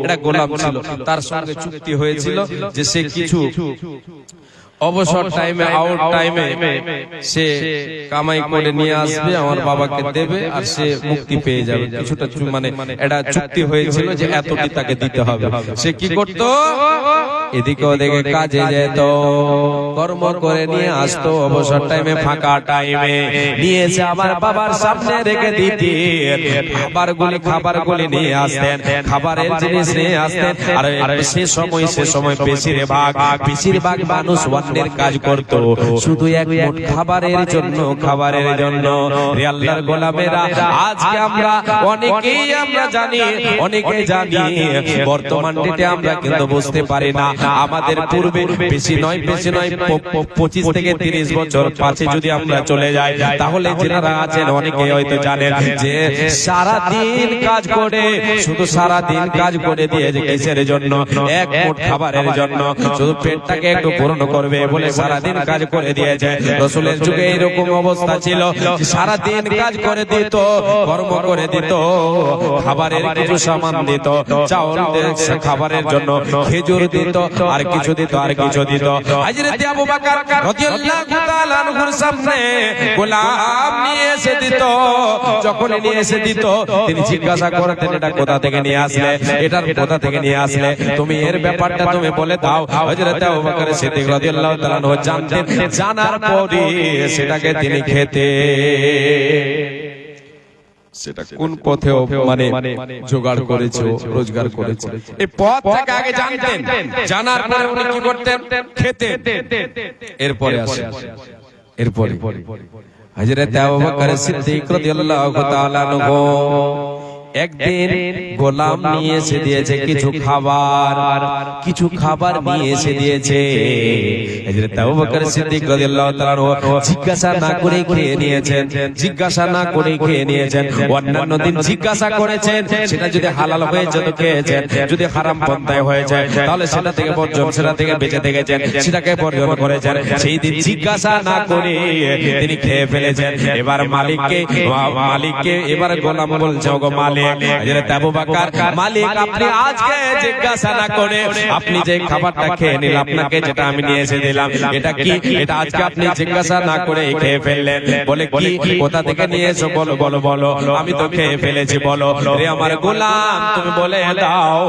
এটা গোলাম ছিল, তার সঙ্গে চুক্তি হয়েছিল যে সে কিছু অবসর টাইমে, আউট টাইমে সে কামাই করে নিয়ে আসবে, আমার বাবাকে দেবে, আর সে মুক্তি পেয়ে যাবে। কিছুটা মানে এটা চুক্তি হয়েছিল যে এতটি তাকে দিতে হবে। সে কি করত? এদিকে ওদিকে কাজে যেত, কর্ম করে নিয়ে আসতো, অবসর টাইমে, ফাঁকা টাইমে নিয়ে এসে আমার বাবার সামনে রেখে দিতেন। খাবারগুলি নিয়ে আসতেন, খাবারের জিনিস নিয়ে আসতেন। আর সে সময় বেশিরভাগ মানুষ অন্যের কাজ করত, শুধু এক মুঠ খাবারের জন্য। রে আল্লাহর গোলামেরা, আজকে আমরা অনেকেই অনেকে জানি, বর্তমান ডেটে আমরা কিন্তু বুঝতে পারি না। আমাদের পূর্বে বেশি নয় 25 থেকে 30 বছর পাশে যদি আমরা চলে যাই, তাহলে যারা আছেন অনেকে হয়তো জানেন যে সারা দিন কাজ করে, শুধু সারা দিন কাজ করে দিয়ে যে কিসের জন্য? এক মুঠ খাবারের জন্য, শুধু পেটটাকে একটু পূরণ করবে বলে সারা দিন কাজ করে দিয়েছে। রাসূলের যুগে এরকম অবস্থা ছিল, সারা দিন কাজ করে দিত, কর্ম করে দিত, খাবারের কিছু সামান দিত, চাউল খাবারের জন্য, খেজুর দিত, আর কিছু দিত। হযরত আবু বকর রাদিয়াল্লাহু তাআলা আনহুর সামনে গোলাম নিয়ে এসে দিত। যখন নিয়ে এসে দিত, তিনি জিজ্ঞাসা করতেন, এটা কোথা থেকে নিয়ে আসলে, এটার কোথা থেকে নিয়ে আসলে, তুমি এর ব্যাপারটা তুমি বলে দাও। হযরত আবু বকর সিদ্দিক রাদিয়াল্লাহু তাআলা আনহু জানতেন, জানার পরে সেটাকে তিনি খেতে, সেটা কোন পথে মানে জোগাড় করেছে, রোজগার করেছে, এই পথটাকে আগে জানতেন। জানার পরে উনি কি করতেন? খেতেন। এরপরে হযরত আবু বকর সিদ্দিক রাদিয়াল্লাহু তাআলা আনহু একদিন গোলাম নিয়ে এসে দিয়েছে কিছু খাবার নিয়ে এসে দিয়েছে। হযরত আবু বকর সিদ্দিক রাদিয়াল্লাহু তাআলা জিজ্ঞাসা না করে খেয়ে নিয়েছেন। অন্যান্য দিন জিজ্ঞাসা করেছেন, সেটা যদি হালাল হয়ে যেত খেয়েছেন, যদি হারাম পন্থায় হয়ে যায় তাহলে সেটা থেকে বর্জন, সেটা থেকে বেঁচে থেকেছেন, সেটাকে বর্জন করেছেন। সেই দিন জিজ্ঞাসা না করে তিনি খেয়ে ফেলেছেন। এবার মালিককে এবার গোলাম বলছে, ওগো মালিক, মালিক হযরত আবু বকর, মালিক আপনি আজকে জিজ্ঞাসা না করে আপনি যে খাবারটা খেয়ে নিলেন, আপনাকে যেটা আমি নিয়ে এসে দিলাম, এটা কি? এটা আজকে আপনি জিজ্ঞাসা না করে খেয়ে ফেললেন। বলে কি, কোথা থেকে নিয়ে এসো? বলো বলো বলো, আমি তো খেয়ে ফেলেছি, বলো। রে আমার গোলাম তুমি বলে দাও।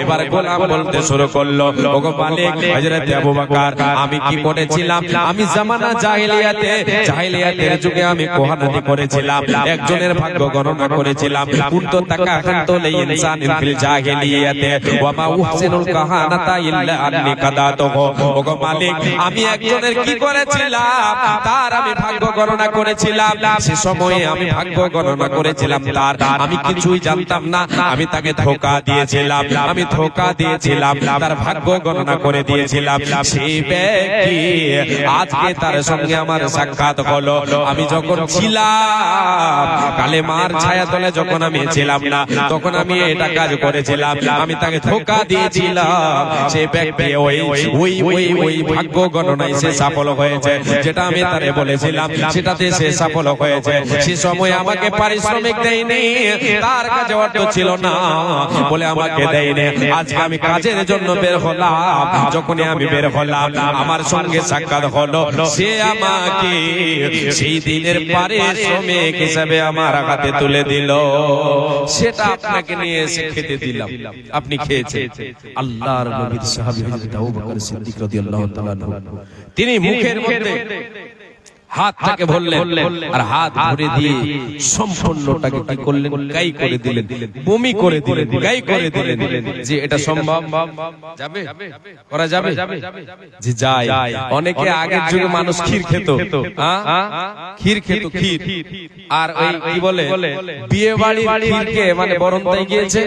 এবার গোলাম বলতে শুরু করলো, ওগো মালিক হযরত আবু বকর, আমি কি করেছিলাম? আমি জামানা জাহেলিয়াতের যুগে আমি কোহানতি করেছিলাম, একজনের ভাগ্য গণনা করেছিলাম। কুনতু তাকাহানতু লিইনসানিন ফিল জাহেলিয়াতে ওয়া মা উহসিনুল কাহানাতা ইল্লা আন্নী কাদাতুহু। ওগো মালিক আমি একজনের কি করেছিলাম? তার আমি ভাগ্য গণনা করেছিলাম। সে সময়ে আমি ভাগ্য গণনা করেছিলাম তার, আমি কিছুই জানতাম না। আমি তাকে ধোঁকা দিয়েছিলাম, আমি ধোঁকা দিয়েছিলাম, তার ভাগ্য গণনা করে দিয়েছিলাম। সেই ব্যক্তি আজকে তার সঙ্গে আমার সাক্ষাৎ হলো। আমি যখন ছিলাম কালেমার ছায়াতলে, যখন আমি ছিলাম না, তখন আমি এটা কাজ করেছিলাম, আমি তাকে ধোঁকা দিয়েছিলাম। সেই ব্যক্তি ওই ভাগ্য গণনায় সে সফল হয়েছে, যেটা আমি তারে বলেছিলাম সেটাতে সে সফল হয়েছে। সে সময় আমাকে পারিশ্রমিক দেয়নি, তার কাছে অর্থ ছিল না বলে আমাকে দেয়নি। আজকে আমি কাজের জন্য বের হলাম, যখনই আমি বের হলাম আমার সঙ্গে সাক্ষাৎ হলো, সে আমাকে সেই দিনের পারিশ্রমিক হিসেবে আমার হাতে তুলে দিল। সেটা আপনাকে নিয়ে এসে খেতে দিলাম, আপনি খেয়েছেন। আল্লাহর নবীর সাহাবী হযরত আবু বকর সিদ্দিক রাদিয়াল্লাহু তাআলা আনহু, তিনি মুখের মধ্যে হাতটাকে ভরলেন আর হাত ভরে দিয়ে সম্পূর্ণটাকে কি করলেন? গাই করে দিলেন, বমি করে দিলেন, গাই করে দিলেন। যে এটা সম্ভব যাবে, করা যাবে? যে যায়। অনেকে আগের যুগে মানুষ ক্ষীর খেত, ক্ষীর খেত, ক্ষীর। আর ওই কি বলে বিয়ে বাড়ির ক্ষীরকে, মানে বরণতায় গিয়েছে,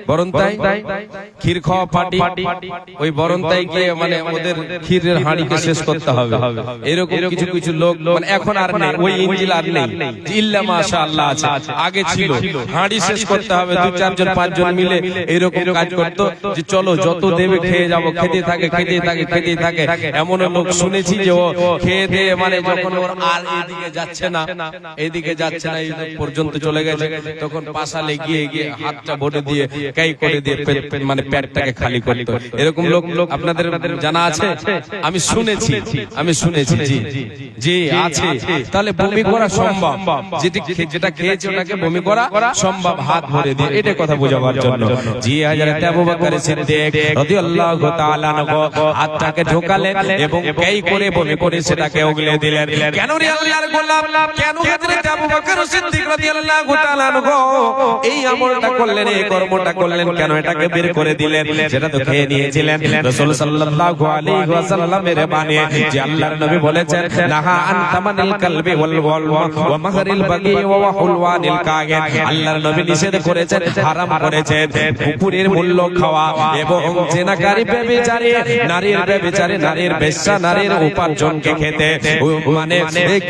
বরণতায় ক্ষীর খাওয়া পার্টি, ওই বরণতায় গিয়ে মানে ওদের ক্ষীরের হাঁড়িকে শেষ করতে হবে। এরকম কিছু কিছু লোক, মানে এখন আর নেই, ওই ইঞ্জিল আর নেই, ইল্লা মাশাআল্লাহ আছে। আগে ছিল হাঁড়ি শেষ করতে হবে, 2-4 জন 5 জন মিলে এরকম কাজ করতো, যে চলো যত দেবে খেয়ে যাবো, খেতে থাকে খেতে থাকে খেতে থাকে। এমন লোক শুনেছি যে ও খেয়ে দিয়ে মানে যখন ওর আর এদিকে যাচ্ছে না, এদিকে যাচ্ছে না, এই পর্যন্ত চলে গেছে, তখন পাশালে গিয়ে গিয়ে হাতটা ভরে দিয়ে কাই করে দিয়ে মানে পেটটাকে খালি করতো। এরকম লোক আপনাদের জানা আছে? আমি শুনেছি, আমি শুনেছি। জি জি আছে। তাহলে বমি করা সম্ভব, যেটা খেয়েছে ওটাকে বমি করা সম্ভব হাত ভরে দিয়ে, এটা কথা বোঝাবার জন্য। জি হযরত আবু বকর সিদ্দিক রাদিয়াল্লাহু তাআলা আনহু হাতটাকে ঢোকালেন এবং কাই করে বমি করে সেটাকে উগলে দিলেন। কেন রে আল্লাহর গোলাম, কেন হযরত আবু বকর সিদ্দিক রাদিয়াল্লাহু তাআলা আনহু এই আমলটা করলেন, এই কর্মটা করলেন? কেন এটাকে বের করে দিলেন? সেটা তো খেয়ে নিয়েছিলেন। রাসূল সাল্লাল্লাহু আলাইহি ওয়াসাল্লামের বাণী যে আল্লাহর নবী বলেছেন, নাহা আন তামানিল কালবি ওয়াল ওয়া মাহরিল বাগি ওয়া হুলওয়ানিল কাগিন। আল্লাহর নবী নিষেধ করেছেন, হারাম করেছেন কুকুরের মূল্য খাওয়া এবং জেনাকারী ব্যভিচারী নারীর ব্যভিচারী নারীর বেশ্যা নারীর উপার্জনকে খেতে, মানে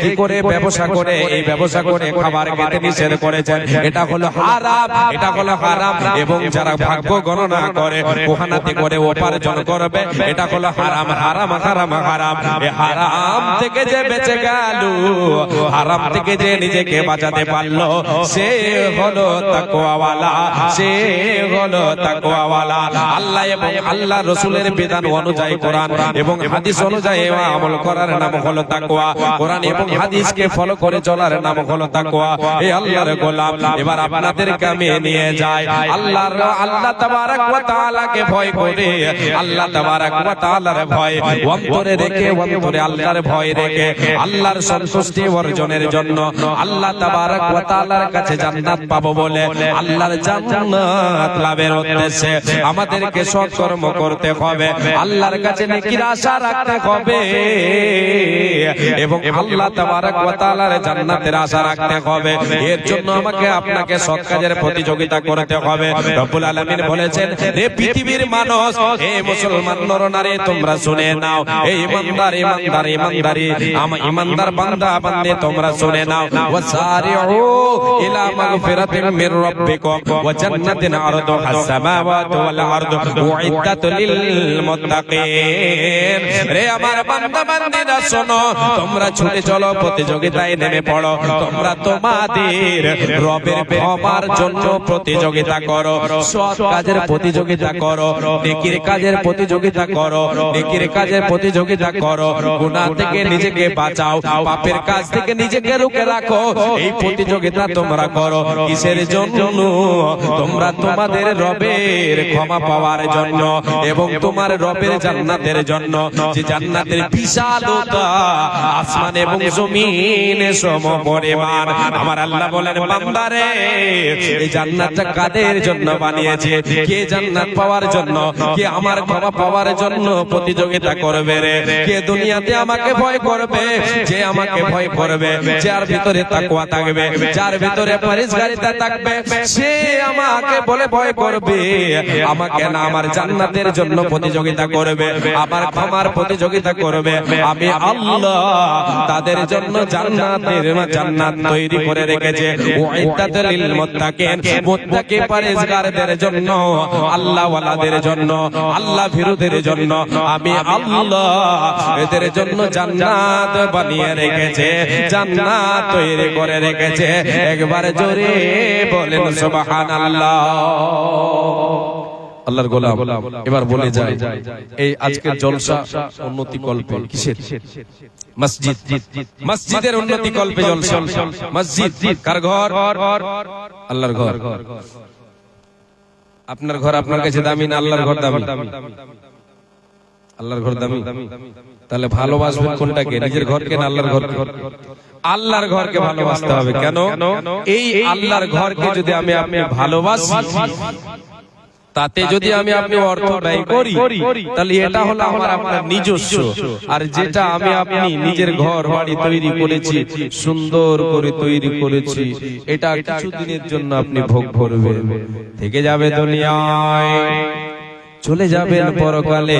কি করে ব্যবসা করে, এই ব্যবসা করে খাবার খেতে নিষেধ করেছেন। এটা হলো হারাম, এটা হলো হারাম। এবং যারা ভাগ্য গণনা করে, কোহানাতি করে উপার্জন করবে, এটা হলো হারাম, হারাম, হারাম, হারাম। এই হারাম থেকে যে বেঁচে গেল, হারাম থেকে যে নিজেকে বাঁচাতে পারলো, সে হলো তাকওয়াওয়ালা, সে হলো তাকওয়াওয়ালা। আল্লাহ এবং আল্লাহ রাসূলের বিধান অনুযায়ী, কোরআন এবং হাদিস অনুযায়ী আমল করার নাম হলো তাকওয়া। কোরআন এবং হাদিসকে ফলো করে চলার নাম হলো তাকওয়া। এই আল্লাহর গোলাম, এবার আপনাদেরকে আমি নিয়ে যাই আল্লাহ তাবারক ওয়া তাআলাকে ভয় করে, আল্লাহ তাবারক ওয়া তাআলার ভয় অন্তরে রেখে, অন্তরে আল্লাহর ভয় রেখে আল্লাহর সন্তুষ্টি অর্জনের জন্য, আল্লাহ তাবারক ওয়া তাআলার কাছে জান্নাত পাবো বলে, আল্লাহর জান্নাত লাভের উদ্দেশ্যে আমাদেরকে সৎকর্ম করতে হবে, আল্লাহর কাছে নেকির আশা রাখতে হবে এবং আল্লাহ তাবারক ওয়া তাআলার জান্নাতের আশা রাখতে হবে। এর জন্য আমাকে আপনাকে সৎ কাজের প্রতিযোগিতা করতে হবে। রব্বুল আলামিন বলেছেন, হে পৃথিবীর মানুষ, হে মুসলমান নর নারী, তোমরা শুনে নাও। হে ইমানদার, ইমানদার, ইমানদারি, আমার ইমানদার বান্দা বান্দে, তোমরা শুনে নাও। ওয়াসারিউ ইলা মাগফিরাতিন মির রাব্বিকুম ওয়া জান্নাতিন আরদুহাস সামাওয়াতু ওয়াল আরদু উইদ্দাত লিল মুত্তাকিন। রে আমার বান্দা বান্দীরা শোনো, তোমরা ছুটে চলো প্রতিযোগিতায় নেমে পড়ো। তোমরা তোমাদের রবের ক্ষমার জন্য প্রতিযোগিতা করো, সৎ কাজের প্রতিযোগিতা করো, নেকির কাজের প্রতিযোগিতা করো, নেকির কাজের প্রতিযোগিতা করো। গুনাহ থেকে নিজেকে বাঁচাও, পাপের কাজ থেকে নিজেকে রুখে রাখো। এই প্রতিযোগিতা তোমরা করো কিসের জন্য? তোমরা তোমাদের রবের ক্ষমা পাওয়ার জন্য এবং তোমার রবের জান্নাতের জন্য, যে জান্নাতের বিশালতা আসমান এবং জমিন সমপরিমাণ। আমার আল্লাহ বলেন, বান্দারে এই জান্নাতটা কাদের জন্য বানিয়েছে? কে জান্নাত পাওয়ার জন্য, কে আমার ক্ষমা পাওয়ার জন্য প্রতিযোগিতা করবে রে? কে দুনিয়াতে আমাকে ভয় করবে? যে আমাকে ভয় করবে, যার ভিতরে তাকওয়া থাকবে, যার ভিতরে পরহেজগারিতা থাকবে, সে আমাকে বলে ভয় করবে, আমাকে না আমার জান্নাতের জন্য প্রতিযোগিতা করবে, আমার ক্ষমার প্রতিযোগিতা করবে। আমি আল্লাহ তাদের জন্য জান্নাত তৈরি করে রেখেছে। উইদ্দাতুল লিল মুত্তাকিন, মুত্তাকি পরহেজগারদের জন্য, আল্লাহ ওয়ালাদের জন্য, আল্লাহ ভীরুদের জন্য আমি আল্লাহ এদের জন্য জান্নাত বানিয়ে রেখেছে, জান্নাত তৈরি করে রেখেছে। একবার জোরে বলেন সুবহানাল্লাহ। আল্লাহর গোলাম এবার বলে যায়, এই আজকের জলসা উন্নতি কল্পে কিসের? মসজিদ, মসজিদের উন্নতি কল্পে জলসা। মসজিদ কার ঘর? আল্লাহর ঘর। আপনার ঘর আপনার কাছে দামি না আল্লাহর ঘর দামি? আল্লাহর ঘর দামি। তাহলে ভালোবাসবেন কোনটাকে? নিজের ঘরকে না আল্লাহর ঘরকে? আল্লাহর ঘরকে ভালোবাসতে হবে। কেন? এই আল্লাহর ঘরকে যদি আমি আপনি ভালোবাসি, তাতে যদি আমি আপনি অর্থ ব্যয় করি, তাহলে এটা হলো আমার আপনার নিজস্ব। আর যেটা আমি আপনি নিজের ঘর বাড়ি তৈরি করেছি, সুন্দর করে তৈরি করেছি, এটা কিছুদিনের জন্য আপনি ভোগ করবেন, থেকে যাবে দুনিয়ায়, চলে যাবেন পরকালে,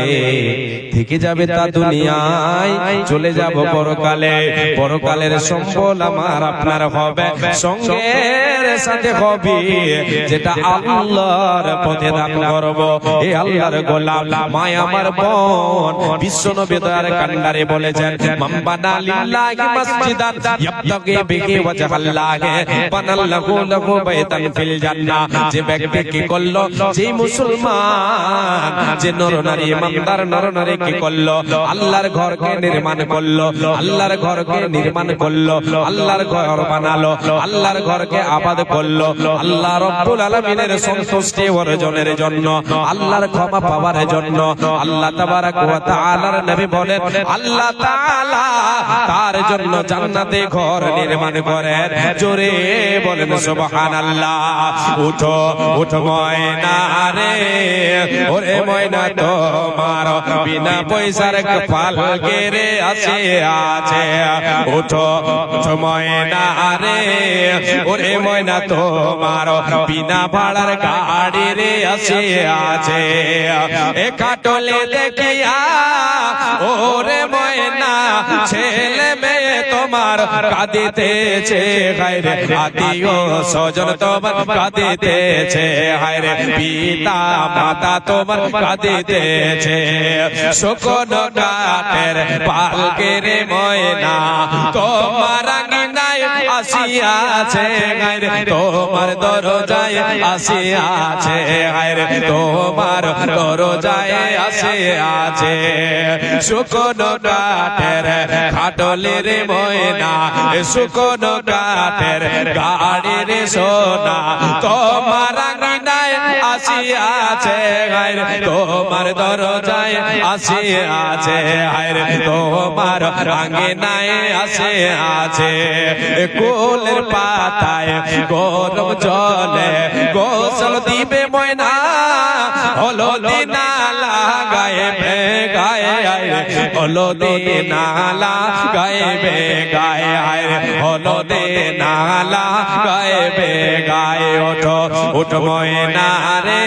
থেকে যাবে তা দুনিয়ায়, চলে যাব পরকালে। পরকালের সম্বল আমার আপনার হবে, সঙ্গের সাথে হবে যেটা আল্লাহর পথে দান করব। এ আল্লাহর গোলাম মায় আমার বোন বিশ্বনবী দয়ার কান্ডারে বলেছেন, মান বানা লিল্লাহি মসজিদান ইয়াবতাগি বিহি ওয়াজহাল্লাহি বানাল্লাহু লাহু বাইতান ফিল জান্নাহ। যে ব্যক্তি কি করলো, যে মুসলমান, যে নরনারী ইমানদার নরনারী কি করলো, আল্লাহর ঘরকে নির্মাণ করলো, আল্লাহর ঘরকে নির্মাণ করলো, আল্লাহর ঘর বানালো, আল্লাহর ঘরকে আবাদ করলো, আল্লাহ রাব্বুল আলামিনের সন্তুষ্টি অর্জনের জন্য, আল্লাহর ক্ষমা পাওয়ার জন্য। আল্লাহ তাবারাক ওয়া তাআলার নবী বলেন, আল্লাহ তাআলা তার জন্য জান্নাতে ঘর নির্মাণ করেন। জোরে বলেন সুবহানাল্লাহ। উঠো উঠো ময়না রে, ওরে ময়না তোমার বিনা পয়সার পালকে রে আছে আছে। উঠো উঠো ময়না রে, ওরে ময়না তোমার বিনা ভাড়ার গাড়ি রে আছে আছে। এ কাটলে দেখিয়া ওরে ময়না ছেলে মেয়ে তোমার কাঁদিতেছে, হায়রে আত্মীয় স্বজন তোমার কাঁদিতেছে, হায়রে পিতা মাতা তোমার কাঁদিতেছে। শুকনো কাঠের পালকে রে ময়না তোমার আঙিনায় আসিয়াছে, হায়রে তোমার দরজায় আসিয়াছে, হায়রে তোমার দরজায় আসিয়াছে। শুকনো কাঠের খাটলে রে ময়না, শুকনো কাঠের গাড়ি রে সোনা তোমার আঙিনায় আসিয়াছে, হায়রে তোমার দরজায় আসিয়াছে, হায়রে তোমার আঙিনায় আসিয়াছে। কোলের পাতায় গরম জলে গোসল দিবে ময়না, হলদি না লাগাইবে গায়ে, হলদি না লাগাইবে গায়ে, হলদি না লাগাইবে গায়ে। ওঠো ওঠো ময়না রে,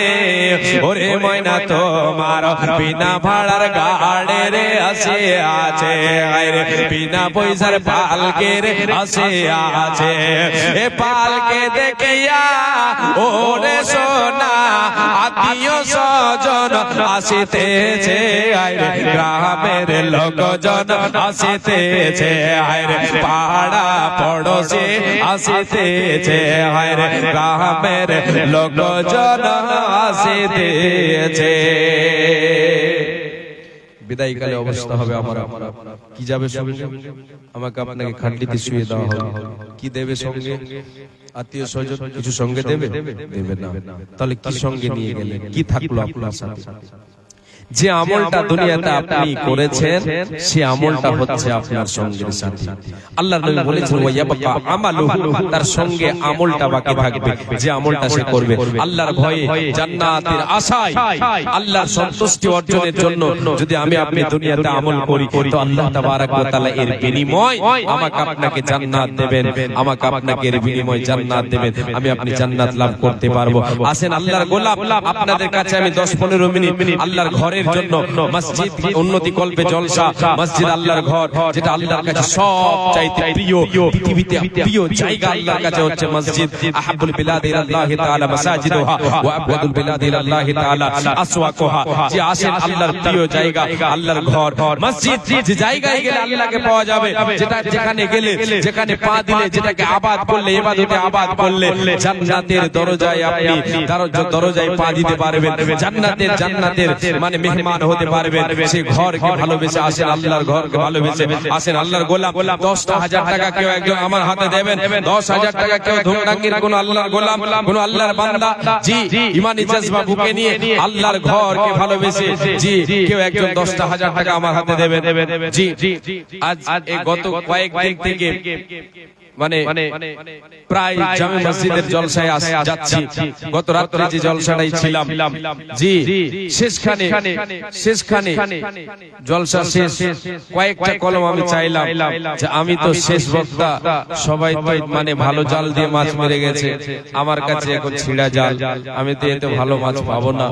ওরে ময়না তোমার বিনা ভাড়ার গাড়ি রে আসে আছে, বিনা পয়সার পালকে রে আসে আছে। এ পালকে দেখিয়া ওরে সোনা আত্মীয় স্বজন আসিতেছে, আইরে গ্রামের লোকজন আসিতেছে আইরে পাড়া পড়োশি আসিতেছে আইরে গ্রামের লোকজন আসিতেছে। বিদায়কালে অবস্থা হবে আমার কি যাবে সঙ্গে? আমাকে আপনাকে খাটলিতে শুয়ে দেওয়া হবে, কি দেবে সঙ্গে? আত্মীয় স্বজন কিছু সঙ্গে দেবে? দেবে না। তাহলে কি সঙ্গে নিয়ে গেলে, কি থাকলো আপনার সাথে? যে আমলটা দুনিয়াতে আপনি করেছেন সে আমলটা হচ্ছে আপনার সঙ্গের সাথী। আল্লাহর নবী বলেছেন ওয়ায়াবকা আমালুহু, তার সঙ্গে আমলটা বাকি থাকবে, যে আমলটা সে করবে আল্লাহর ভয়ে, জান্নাতের আশায়, আল্লাহর সন্তুষ্টি অর্জনের জন্য। যদি আমি আপনি দুনিয়াতে আমল করি তো আল্লাহ তাবারক ওয়া তাআলা এর বিনিময় আমাকে আপনাকে জান্নাত দেবেন, আমাকে আপনাকে এর বিনিময় জান্নাত দেবেন, আমি আপনি জান্নাত লাভ করতে পারবো। আসেন আল্লাহর গোলাম, আপনাদের কাছে আমি 10-15 মিনিট আল্লাহর ঘরের জন্য, মসজিদ উন্নতি কল্পে জলসা, মসজিদ আল্লাহর ঘর, যেটা আল্লাহর কাছে সবচাইতে প্রিয়, পৃথিবীতে প্রিয় জায়গা আল্লাহর কাছে হচ্ছে মসজিদ। আহাব্বুল বিলাদি ইলাল্লাহি তাআলা মাসাজিদুহা ওয়া আবগাদুল বিলাদি ইলাল্লাহি তাআলা আসওয়াকুহা। যে আসেন আল্লাহর প্রিয় জায়গা আল্লাহর ঘর, মসজিদ, যে জায়গায় গেলে আল্লাহকে পাওয়া যাবে, যেটা যেখানে গেলে, যেখানে পা দিলে, যেটাকে আবাদ করলে, ইবাদতে আবাদ করলে জান্নাতের দরজায় আপনি দরজায় পা দিতে পারবেন, জান্নাতের মানে মেহমান হতে পারবেন। সেই ঘরকে ভালোবেসে আসেন, আল্লাহর ঘরকে ভালোবেসে আসেন। আল্লাহর গোলাম 10,000 টাকা কেউ একজন আমার হাতে দেবেন, 10,000 টাকা কেউ ধুমডাঙ্গির কোন আল্লাহর গোলাম, কোন আল্লাহর বান্দা, জি ইমানি জজবা বুকে নিয়ে আল্লাহর ঘরকে ভালোবেসে, জি কেউ একজন 10,000 টাকা আমার হাতে দেবেন। জি আজ এই গত কয়েকদিন থেকে মানে প্রায় জামে মসজিদের জলসায় যাচ্ছি। গত রাত্রে যে জলসাটাই ছিলাম, জি শেষখানে জলসা শেষ, কয়েকটা কলম আমি চাইলাম যে আমি তো শেষ বক্তা, সবাই তো মানে ভালো জাল দিয়ে মাছ মেরে গেছে, আমার কাছে এখন ছিড়া জাল, আমি তো এতে ভালো মাছ পাবো না,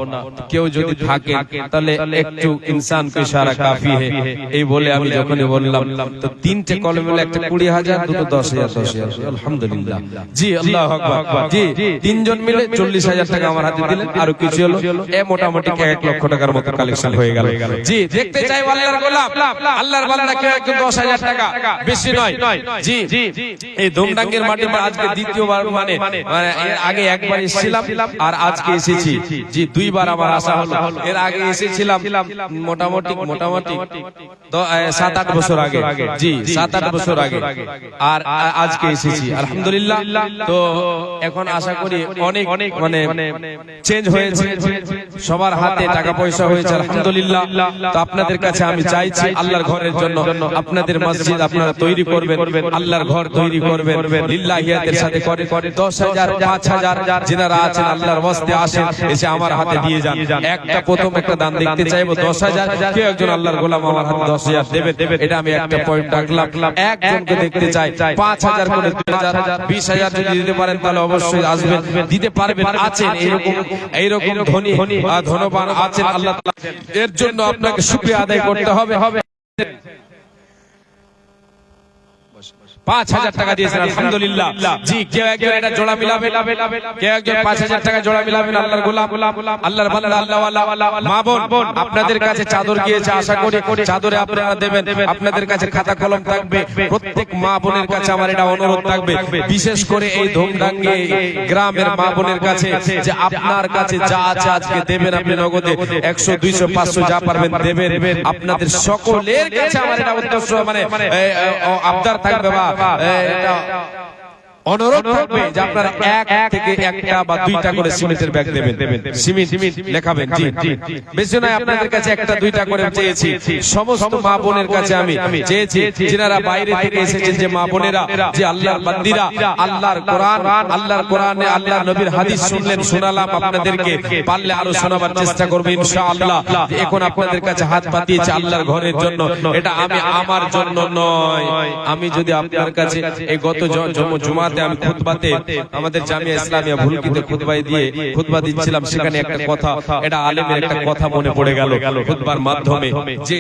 কেউ যদি থাকে তাহলে একটু ইনসান কে ইশারা কাফি হে, এই বলে আমি যখনই বললাম তো 3টে কলম মিলে একটা 20,000, দুটো 10,000, আলহামদুলিল্লাহ। জি আল্লাহু আকবার। জি 3 জন মিলে 40,000 টাকা আমার হাতে দিলেন, আর কিছু হলো এ মোটামুটি 1 লক্ষ টাকার মতো কালেকশন হয়ে গেল। জি দেখতে চাই আল্লাহর গোলাম, আল্লাহর বান্দা কেউ একজন 10,000 টাকা, বেশি নয়। জি এই ধুমডাঙ্গের মাঠে আজকে দ্বিতীয়বার, মানে এর আগে একবার এসেছিলাম আর আজকে এসেছি। জি 2বার আমার আসা হলো। এর আগে এসেছিলাম মোটামুটি 7-8 বছর আগে। জি 7-8 বছর আগে, আর আজকে এসেছি আলহামদুলিল্লাহ। তো এখন আশা করি অনেক মানে চেঞ্জ হয়েছে, সবার হাতে টাকা পয়সা হয়েছে আলহামদুলিল্লাহ। তো আপনাদের কাছে আমি চাইছি আল্লাহর ঘরের জন্য আপনাদের মসজিদ আপনারা তৈরি করবেন, আল্লাহর ঘর তৈরি করবেন, লিল্লাহিয়াতের সাথে করে 10,000, 5,000 যারা আছেন আল্লাহর ওয়াস্তে আসেন, এসে আমার হাতে দিয়ে যান। প্রথম একটা দান দেখতে চাইবো 10,000, কেউ একজন আল্লাহর গোলাম আমার হাতে 10,000 দেবে, এটা আমি একটা পয়েন্ট রাখলাম। একজনকে দেখতে চাই 5,000 করে, 2,000, 20,000 যদি দিতে পারেন তাহলে অবশ্যই আসবেন, দিতে পারবেন, আছেন এইরকম ধনবান আছেন আল্লাহ তাআলা, এর জন্য আপনাকে শুকরিয়া আদায় করতে হবে। 5,000 টাকা দিয়েছেন আলহামদুলিল্লাহ। জি কেউ একজন এটা জোড়া মিলাবেন, কেউ একজন 5,000 টাকা জোড়া মিলাবেন। আল্লাহর গোলাম, আল্লাহর বান্দা, আল্লাহওয়ালা মা বোন, আপনাদের কাছে চাদর গিয়েছে, আশা করি চাদরে আপনারা দেবেন। আপনাদের কাছে খাতা কলম থাকবে, প্রত্যেক মা বোনের কাছে আমার এটা অনুরোধ থাকবে, বিশেষ করে এই ধুমডাঙ্গি গ্রামের মা বোনের কাছে, যে আপনার কাছে যা আছে আজকে দেবেন, আপনি নগদে 100, 200, 500 যা পারবেন দেবেন। আপনাদের সকলের কাছে আমার এটা উদ্দেশ্য, মানে আবদার থাকবে বা এটা অনুরোধ থাকবে যে আপনারা এক থেকে একটা বা 2টা করে সিমেন্টের ব্যাগ দেবেন, সিমেন্ট লেখাবেন। জি বেশি নয়, আপনাদের কাছে 1টা 2টা করে চেয়েছি। সমস্ত মা বোনের কাছে আমি চেয়েছি, যারা বাইরে থেকে এসেছেন, যে মা বোনেরা, যে আল্লাহর বান্দীরা, আল্লাহর কোরআনে আল্লাহর নবীর হাদিস শুনলেন, শোনালাম আপনাদেরকে, পারলে আরো শোনাবার চেষ্টা করবে ইনশাআল্লাহ। এখন আপনাদের কাছে হাত পাতিয়েছি আল্লাহর ঘরের জন্য, এটা আমি আমার জন্য নয়। আমি যদি আপনার কাছে এই গত জুমা আমি খুতবাতে আমাদের জামিয়া ইসলামিয়া ভুলকিতে খুতবা দিচ্ছিলাম, সেখানে একটা কথা, এটা আলেমের একটা কথা মনে পড়ে গেল খুতবার মাধ্যমে, যে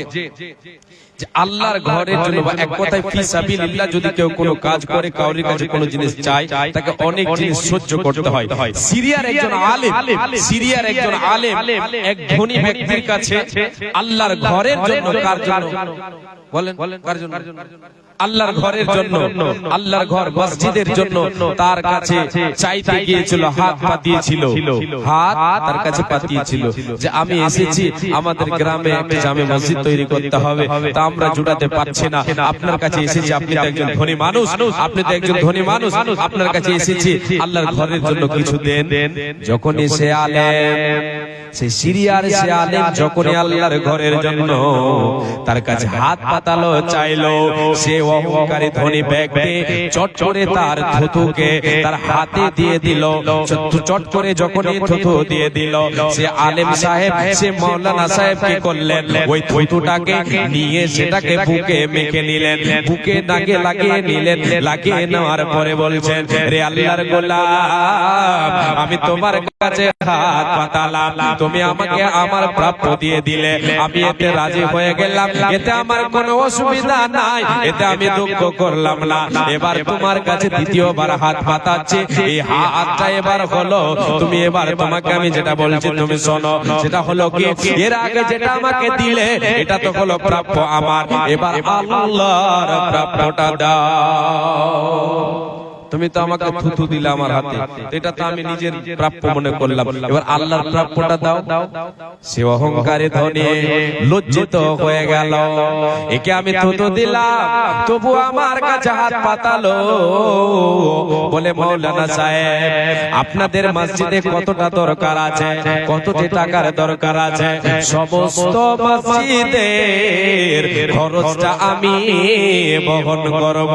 যে আল্লাহর ঘরের জন্য বা এক কথায় ফি সাবিলিল্লাহ যদি কেউ কোনো কাজ করে, কাউরির কাছে কোনো জিনিস চায়, তাকে অনেক জিনিস সহ্য করতে হয়। সিরিয়ার একজন আলেম এক ধনী ব্যক্তির কাছে আল্লাহর ঘরের জন্য, কার জন্য বলেন, কার জন্য? আল্লাহর ঘরের জন্য, আল্লাহর ঘর মসজিদের জন্য তার কাছে চাইতে গিয়েছিল, হাত পাতিয়েছিল, হাত তার কাছে পাতিয়েছিল যে আমি এসেছি, আমাদের গ্রামে একটা জামে মসজিদ তৈরি করতে হবে, তা আমরা জুটাতে পারছি না, আপনার কাছে এসেছি, আপনি তো একজন ধনী মানুষ, আপনার কাছে এসেছি, আল্লাহর ঘরের জন্য কিছু দেন। যখন সে আলেম, সে সিরিয়ার সে আলেম যখনই আল্লাহর ঘরের জন্য তার কাছে হাত পাতালো, চাইলো, সে অহংকারী ধনী ব্যক্তি চট করে তার থুতুকে তার হাতে দিয়ে দিল। চট করে যখনই থুতু দিয়ে দিল, সে আলেম সাহেব, সে মাওলানা সাহেব কি করলেন, ওই থুতুটাকে নিয়ে সেটাকে বুকে মেখে নিলেন, বুকে নাকে লাগিয়ে নিলেন। লাগিয়ে নেওয়ার পরে বলছেন, রে আল্লাহর গোলাম, আমি তোমার কাছে হাত পাতালাম, তুমি আমাকে আমার প্রাপ্য দিয়ে দিলে, আমি এতে রাজি হয়ে গেলাম, এতে আমার কোনো অসুবিধা নাই, এতে আমি দুঃখ করলাম না। এবার তোমার কাছে দ্বিতীয়বার হাত পাতাচ্ছি, এই হাতটা এবার হলো তুমি, এবার তোমাকে আমি যেটা বলছি তুমি শোনো, সেটা হলো কি, এর আগে যেটা আমাকে দিলে এটা তো হলো প্রাপ্য আমার, এবার আল্লাহর প্রাপ্যটা দাও। তুমি তো আমাকে থুতু দিলে আমার হাতে, এটা তো আমি নিজের প্রাপ্য মনে করলাম, এবার আল্লাহর প্রাপ্যটা দাও। সে অহংকারে ধনী লজ্জিত হয়ে গেল, একে আমি থুতু দিলাম, তবু আমার কাছে হাত পাতালো। বলে, মাওলানা সাহেব, আপনাদের মসজিদে কতটা দরকার আছে, কতটি টাকার দরকার আছে, সমস্ত মসজিদের খরচটা আমি বহন করব।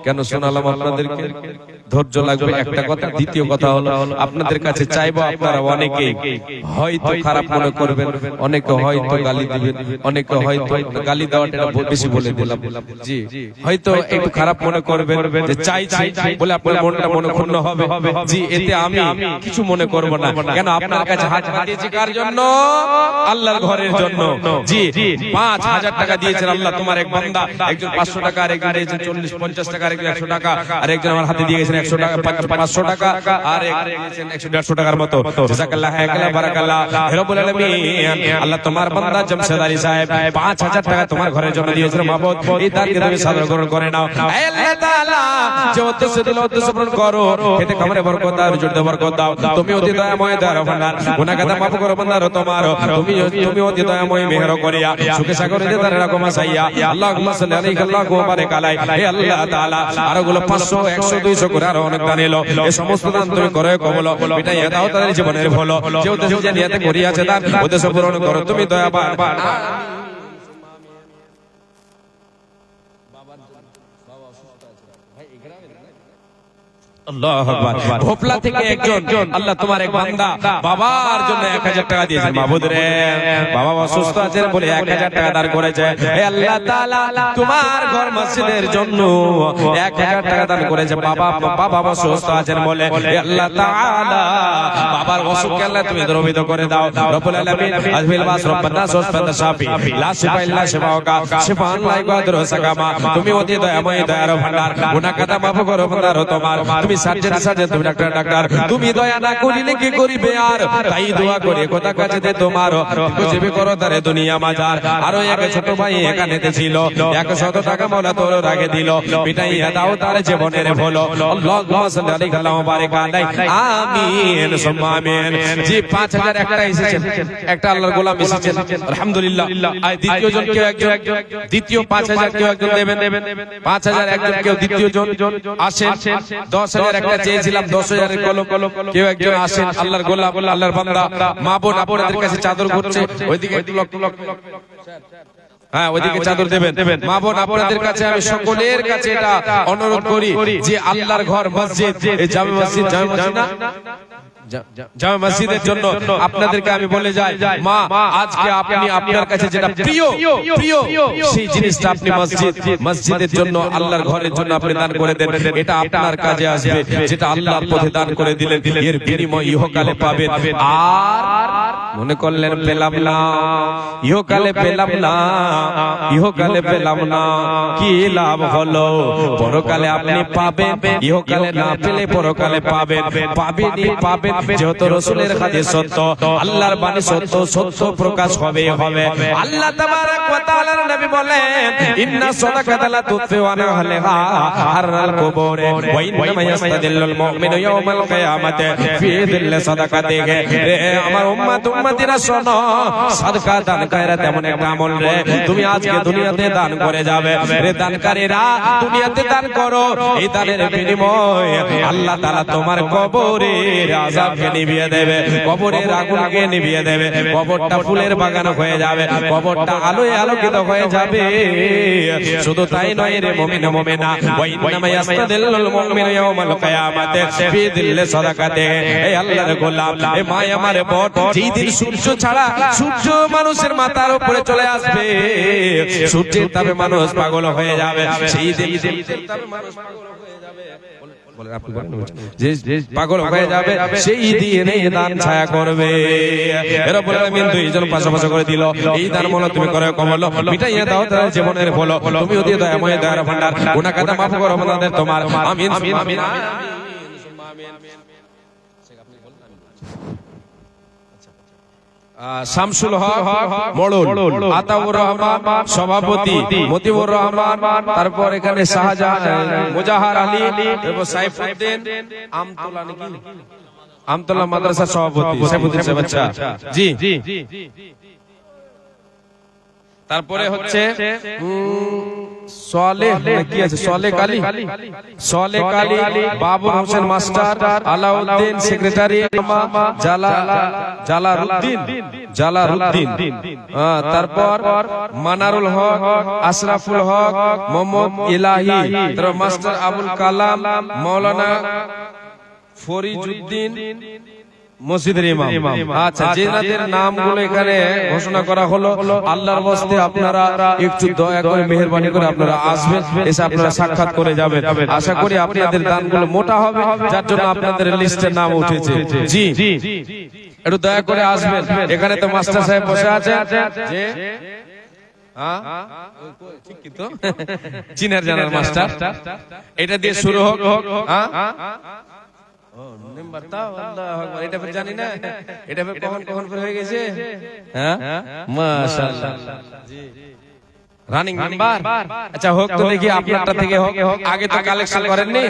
কেন শোনালাম আপনাদেরকে? ধৈর্য লাগবে একটা কথা। দ্বিতীয় কথা হলো, আপনাদের কাছে চাইবো, আপনারা অনেকেই হয়তো খারাপ মনে করবেন, অনেকে হয়তো গালি দিবেন, অনেকে হয়তো গালি দেওয়াটা বেশি বলে দিলাম, জি, হয়তো একটু খারাপ মনে করবেন যে চাইছি বলে আপনার মনটা মনে ক্ষুণ্ণ হবে, জি, এতে আমি কিছু মনে করব না। কেন? আপনার কাছে হাত পাতিয়েছি কার জন্য? আল্লাহর ঘরের জন্য। জি, ৫,০০০ টাকা দিয়েছেন আল্লাহ তোমার এক বান্দা, একজন ৫০০ টাকা, আরেকজন দিয়েছেন ৪০-৫০ টাকা, আরেকজন ১০০ টাকা, আর একজন আমার হাতে দিয়ে গেছেন ১০০ টাকা, ৫০০ টাকা, আর একজন দিয়েছেন ১০০-১৫০ টাকার মতো। জাযাকাল্লাহ খায়রান বারাকাল্লাহ। হে রব্বুল আলামিন, আল্লাহ তোমার বান্দা জামশেদ আলী সাহেব ৫,০০০ টাকা তোমার ঘরের জন্য দিয়েছেন, মাবুদ এই দানকে তুমি সাদর গ্রহণ করে নাও। হে আল্লাহ তাআলা, যে উদ্দেশ্য দিল উদ্দেশ্য পূরণ করো, এতে কবরে বরকত দাও, রুজিতে বরকত দাও। তুমি অতি দয়াময় দয়াবান, গুনাহ গাদা মাফ করো বান্দার তোমার, তুমি অতি দয়াময় মেহের করিয়া সুখে সাগরে দে তার রকম সাইয়া। আল্লাহুম্মা সাল্লি আলাইহি আল্লাহু বারিক আলাইহি। হে আল্লাহ তাআলা, আর গুলো 500 100 200 করে আরো অনেক দান এলো, এই সমস্ত দান তুমি করে কবুল এটাই দাও তাদের জীবনের ভালো, যে উদ্দেশ্য যে নিয়তে করিয়াছে দান উদ্দেশ্য পূরণ করো তুমি দয়াবান। আল্লাহু আকবার। ভোপলা থেকে একজন, আল্লাহ তোমার এক বান্দা বাবার জন্য ১০০০ টাকা দিয়েছেন, মাবুদ রে বাবা অসুস্থ আছে বলে ১০০০ টাকা দান করেছে। হে আল্লাহ তাআলা, তোমার ঘর মসজিদের জন্য ১০০০ টাকা দান করেছে, বাবা অসুস্থ আছেন বলে। হে আল্লাহ তাআলা, বাবার অসুখকে আল্লাহ তুমি দূরীভূত করে দাও। রব্বুল আলামিন, আযবিল বাস রব্বানা সুবহানাল্লাহ শাফি লা শিফা ইল্লা শিফাউকা শিফাআন লা ইয়াগুদিরু সাকামা। তুমি অতি দয়াময় দয়ার ভান্ডার, গুনাহ কাটা মাফ করো ভান্ডার তোমার, তুমি সার্জন তুমি ডাক্তার, তুমি দয়া না করিলে কি করিবে আর, তাই দোয়া করে কথা কাছে দে তোমার, বুঝবে করো তারে দুনিয়া মাজার। আরো এক ছোট ভাই এখানেতে ছিল, ১০০ টাকা মাওলা তোর রাগে দিল, মিটাইয়া দাও তার জীবনের ভুলো। আল্লাহুম্মা সাল্লি আলাইহি ওয়া বারিক আলাইহি। আমিন সুম্মা আমিন। জি, ৫০০০ একটা এসেছেন, একটা আল্লাহর গোলাম এসেছেন, আলহামদুলিল্লাহ। আর দ্বিতীয় জন কেউ একজন, দ্বিতীয় ৫০০০ কেউ একজন দেবেন, ৫০০০ একজন কেউ, দ্বিতীয় জন আসেন। ১০০০০ একটা চেয়েছিলাম, ১০০০০ এর কলম কেউ একজন আসেন, আল্লাহর গোলাম, আল্লাহর বান্দা। মা বোন আপনাদের কাছে চাদর ঘুরছে, ওইদিকে একটু হ্যাঁ, ওইদিকে চাদর দেবেন। মা বোন আপনাদের কাছে আমি সকলের কাছে এটা অনুরোধ করি যে আল্লাহর ঘর মসজিদ, এই জামে মসজিদ, জামে মসজিদ না, জামে মসজিদের জন্য আপনাদেরকে আমি বলে যাই, মা আজকে আপনি আপনার কাছে যেটা প্রিয় সেই জিনিসটা আপনি মসজিদের জন্য, আল্লাহর ঘরের জন্য আপনি দান করে দেন, এটা আপনার কাজে আসবে। যেটা আল্লাহর পথে দান করে দিলেন, এর বিনিময় ইহকালে পাবেন। আর মনে করলেন পেলাম না, ইহকালে পেলাম না, ইহকালে পেলাম না, কি লাভ হলো? পরকালে আপনি পাবেন, ইহকালে না পেলে পরকালে পাবেন। পাবেনই পাবেন, যেহেতু রাসূলের হাদিস সত্য, আল্লাহর বাণী সত্য, সত্য প্রকাশ হবে হবে। আল্লাহ তাবারাক ওয়া তাআলার নবী বলেন, ইন্না সাদাকাতা লা তুতফিউ আন আহলিহা হাররাল কুবুরে ওয়া ইন্নামা ইয়াস্তাদিল্লুল মুমিনু ইয়াওমাল কিয়ামাতি ফি দিল্লি সাদাকাতিহি। আমার উম্মত উম্মতিরা শোনো, সাদকা দান খয়রাত এমন একটা আমল রে, তুমি আজকে দুনিয়াতে দান করে যাবে রে, দানকারীরা দুনিয়াতে দান করো, এই দানের বিনিময়ে আল্লাহ তাআলা তোমার কবরের আযাবকে নিভিয়ে দেবে, কবরের আগুনকে নিভিয়ে দেবে, কবরটা ফুলের বাগান হয়ে যাবে, কবরটা আলোয় আলোকিত হয়ে যাবে। শুধু তাই নয় রে মুমিন মুমিনা, ওয়া ইন্নামা ইয়াস্তাদিল্লুল মুমিনু ইয়াওমাল কিয়ামাতি ফি দিল্লি সাদাকাতিহি। এই আল্লাহর গোলাম, এই মা আমার বোন, যেই দিন সূর্য ছাড়া, সূর্য মানুষের মাথার উপরে চলে আসবে, সূর্যের তাপে মানুষ পাগল হয়ে যাবে, সেই দিন তাপে মানুষ পাগল হয়ে যাবে, পাগল হয়ে যাবে, সেই দিনে দান ছায়া করবে। এরা বলে আমিন দুইজন পাশাপাশি করে দিল, এই দান মনে তুমি করে কমল, মিটাইয়ে দাও তার জীবনের বলো, তুমি ওদের দয়াময় দয়ার ভান্ডার, গুনাহ কাটা মাফ করো আমাদের তোমার, আমিন আমিন আমিন। শামসুল হক মোড়ল, আতাউর রহমান সভাপতি, মতিউর রহমান, তারপর এখানে শাহজাহান, মুজাহার আলী, তারপর সাইফুদ্দিন, আমতলা নাকি আমতলা মাদ্রাসা সভাপতি সাইফুদ্দিন সাহেব, আচ্ছা জি। তারপরে হচ্ছে সোয়ালেহ কি আছে, সোয়ালেহ আলী, সোয়ালেহ আলী, বাবুর Hossain master, Alauddin secretary, Jalaluddin, তারপর মানারুল হক, আশরাফুল হক, মোহাম্মদ ইলাহি, তারপর মাস্টার আবুল কালাম, মাওলানা ফরিজউদ্দিন মসজিদের ইমাম। আচ্ছা, যেনাদের নামগুলো এখানে ঘোষণা করা হলো, আল্লাহর ওয়াস্তে আপনারা একটু দয়া করে মেহেরবানি করে আপনারা আসবেন, এসে আপনারা সাক্ষাৎ করে যাবেন। আশা করি আপনাদের দানগুলো মোটা হবে, যার জন্য আপনাদের লিস্টে নাম উঠেছে। জি, একটু দয়া করে আসবেন। এখানে তো মাস্টার সাহেব বসে আছেন, যে চিনার জানার মাস্টার, এটা দিয়ে শুরু হোক। জানি না এটা কখন কখন হয়ে গেছে, রানিং নাম্বার। আচ্ছা হোক তো দেখি আপনারটা থেকে হোক, আগে তো কালেকশন করেননি,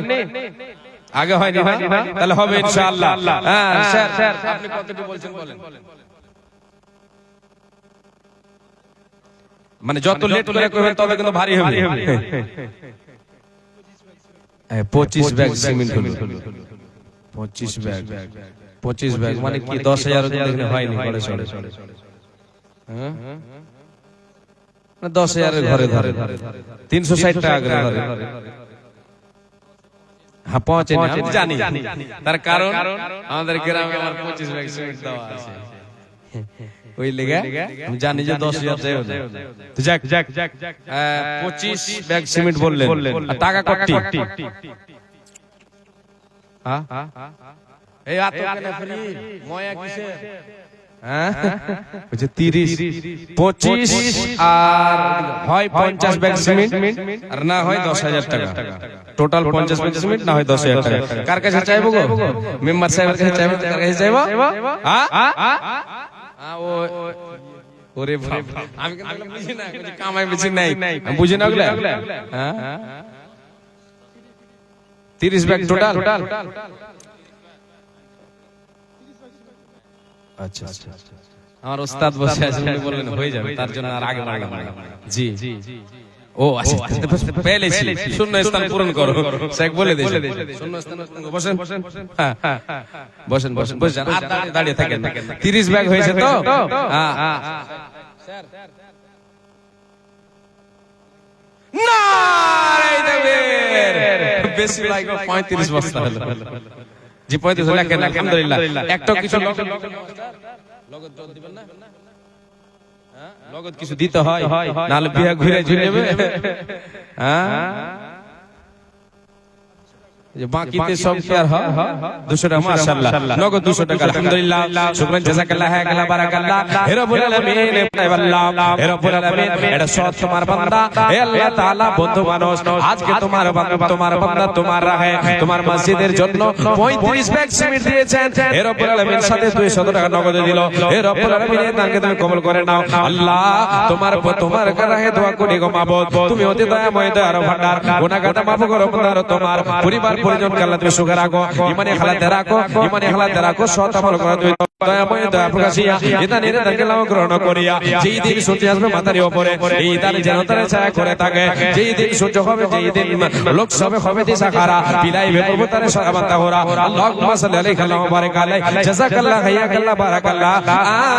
আগে হয়নি, তাহলে হবে ইনশাআল্লাহ। হ্যাঁ স্যার, আপনি কতটুকু বলছেন বলেন। মানে যত লেট করে করবেন তবে কিন্তু ভারী হবে। 25 ব্যাগ সিমেন্ট হলো, 25 ব্যাগ মানে কি 10,000 দেখলে হয়নি, ঘরে চলে 10,000 ঘরে ধরে 360 টাকা ঘরে। হ্যাঁ পৌঁছে না, আমি জানি, তার কারণ আমাদের গ্রামে আমার 25 ব্যাগ সিমেন্ট দেওয়া আছে, ওই লেগে আমি জানি যে 10,000 চাই হবে। তো যাক 25 ব্যাগ সিমেন্ট বললেন, আর টাকা কত? এই আতো কেন ফ্রি ময়া কিসে? হ্যাঁ হচ্ছে 30, 25 আর হয় 50 ব্যাগ সিমেন্ট, আর না হয় 10,000 টাকা। টোটাল 50 ব্যাগ সিমেন্ট, না হয় 10,000 টাকা। কার কাছে চাইবো গো? মেম্বার সাহেবের কাছে চাইবো, কার কাছে চাইবো? ওরে বাবা, আমি কিন্তু বুঝি না, কামাই বেশি নাই, বুঝি না ওগুলা। হ্যাঁ 30 ব্যাগ টোটাল। আচ্ছা, আমার ওস্তাদ বসে আছেন, উনি বললেন হয়ে যাবে, তার জন্য আর আগে বাড়লাম না। জি ও আচ্ছা, পেলেছি, শূন্য স্থান পূরণ করো, শেখ বলে দিয়েছে শূন্য স্থান। বসেন হ্যাঁ বসেন বসেন বসেন, আর দাঁড়িয়ে থাকেন। 30 ব্যাগ হয়েছে তো? হ্যাঁ স্যার না বেশি লাগবে, 35 বস্তা হলো। জি 35 লাখ, আলহামদুলিল্লাহ। একটা কিছু লগত দিবেন না, লগত কিছু দিতে হয়, নাহলে বিয়া ঘুরে ঝুলে যাবে। হ্যাঁ যে বাকিতে সব কি আর হয় 200 টাকা মাশাআল্লাহ নগদ 200 টাকা আলহামদুলিল্লাহ শুকরান জাযাকাল্লাহ হায়াকাল্লাহ বারাকাল্লাহ হে রব্বুল আলামিন হে রব্বুল আলামিন এটা সৎ তোমার বান্দা হে আল্লাহ তাআলা বন্ধু মানুষ আজকে তোমার বান্দা তোমার রাহে তোমার মসজিদের জন্য 35 ব্যাগ সিমেন্ট দিয়েছেন হে রব্বুল আলামিন সাথে 200 টাকা নগদ দিল হে রব্বুল আলামিন তাকে তুমি কবুল করে নাও আল্লাহ তোমার রাহে দোয়া করি গো মাবুদ তুমি অতি দয়াময় দয়ার ভান্ডার গুনাহগার মাফ করো তোমার পরিবার পরিজনকে আল্লাহ তুমি সুখে রাখো ইমানে হালাতে রাখো সৎ আমল করো তুমি দয়াময় দয়া প্রকাশিয়া এটা নির্ধারকে লাভ গ্রহণ করিয়া যেই দিন সূর্য আসবে মাথার উপরে এই তার যেন তার ছায়া করে থাকে যেই দিন সূর্য হবে যেই দিন লোক সবে হবে দিশা খারা বিলাইবে পর্বতারে সারাবাতা হোরা আল্লাহুম্মা সাল্লি আলাইহি ওয়া বারাক আলাইহি জাযাকাল্লাহ হায়াকাল্লাহ বারাকাল্লাহ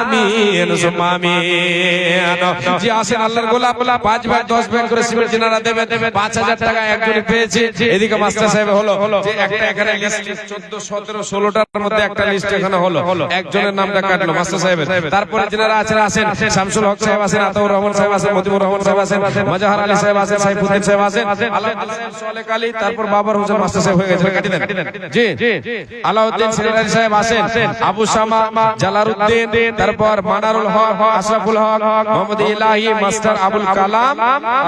আমিন সুম্মা আমিন জি আসেন আল্লাহর গোলাপ 5 ভাগ 10 ভাগ করে সিমেন্ট জিনারা দেবে 5000 টাকা একজনই পেয়েছে এদিকে মাস্টার সাহেব হলো যে একটা এখানে লিস্ট 14 17 16টার মধ্যে একটা লিস্ট এখানে হলো একজনের নামটা কাটলো মাস্টার সাহেবের তারপরে যারা আছেন শামসুল হক সাহেব আছেন আতাউর রহমান সাহেব আছেন মতিউর রহমান সাহেব আছেন মাজাহার আলী সাহেব আছেন সাইফুদ্দিন সাহেব আছেন আলাউদ্দিন সাহেব সোলেক আলী তারপর বাবার হোসেন মাস্টার সাহেব হয়ে গেছে কাটি দেন জি আলাউদ্দিন সিরাজি সাহেব আছেন আবু শামা জালালউদ্দিন তারপর মানারুল হক আশরাফুল হক মোহাম্মদ ইলাহি মাস্টার আবুল কালাম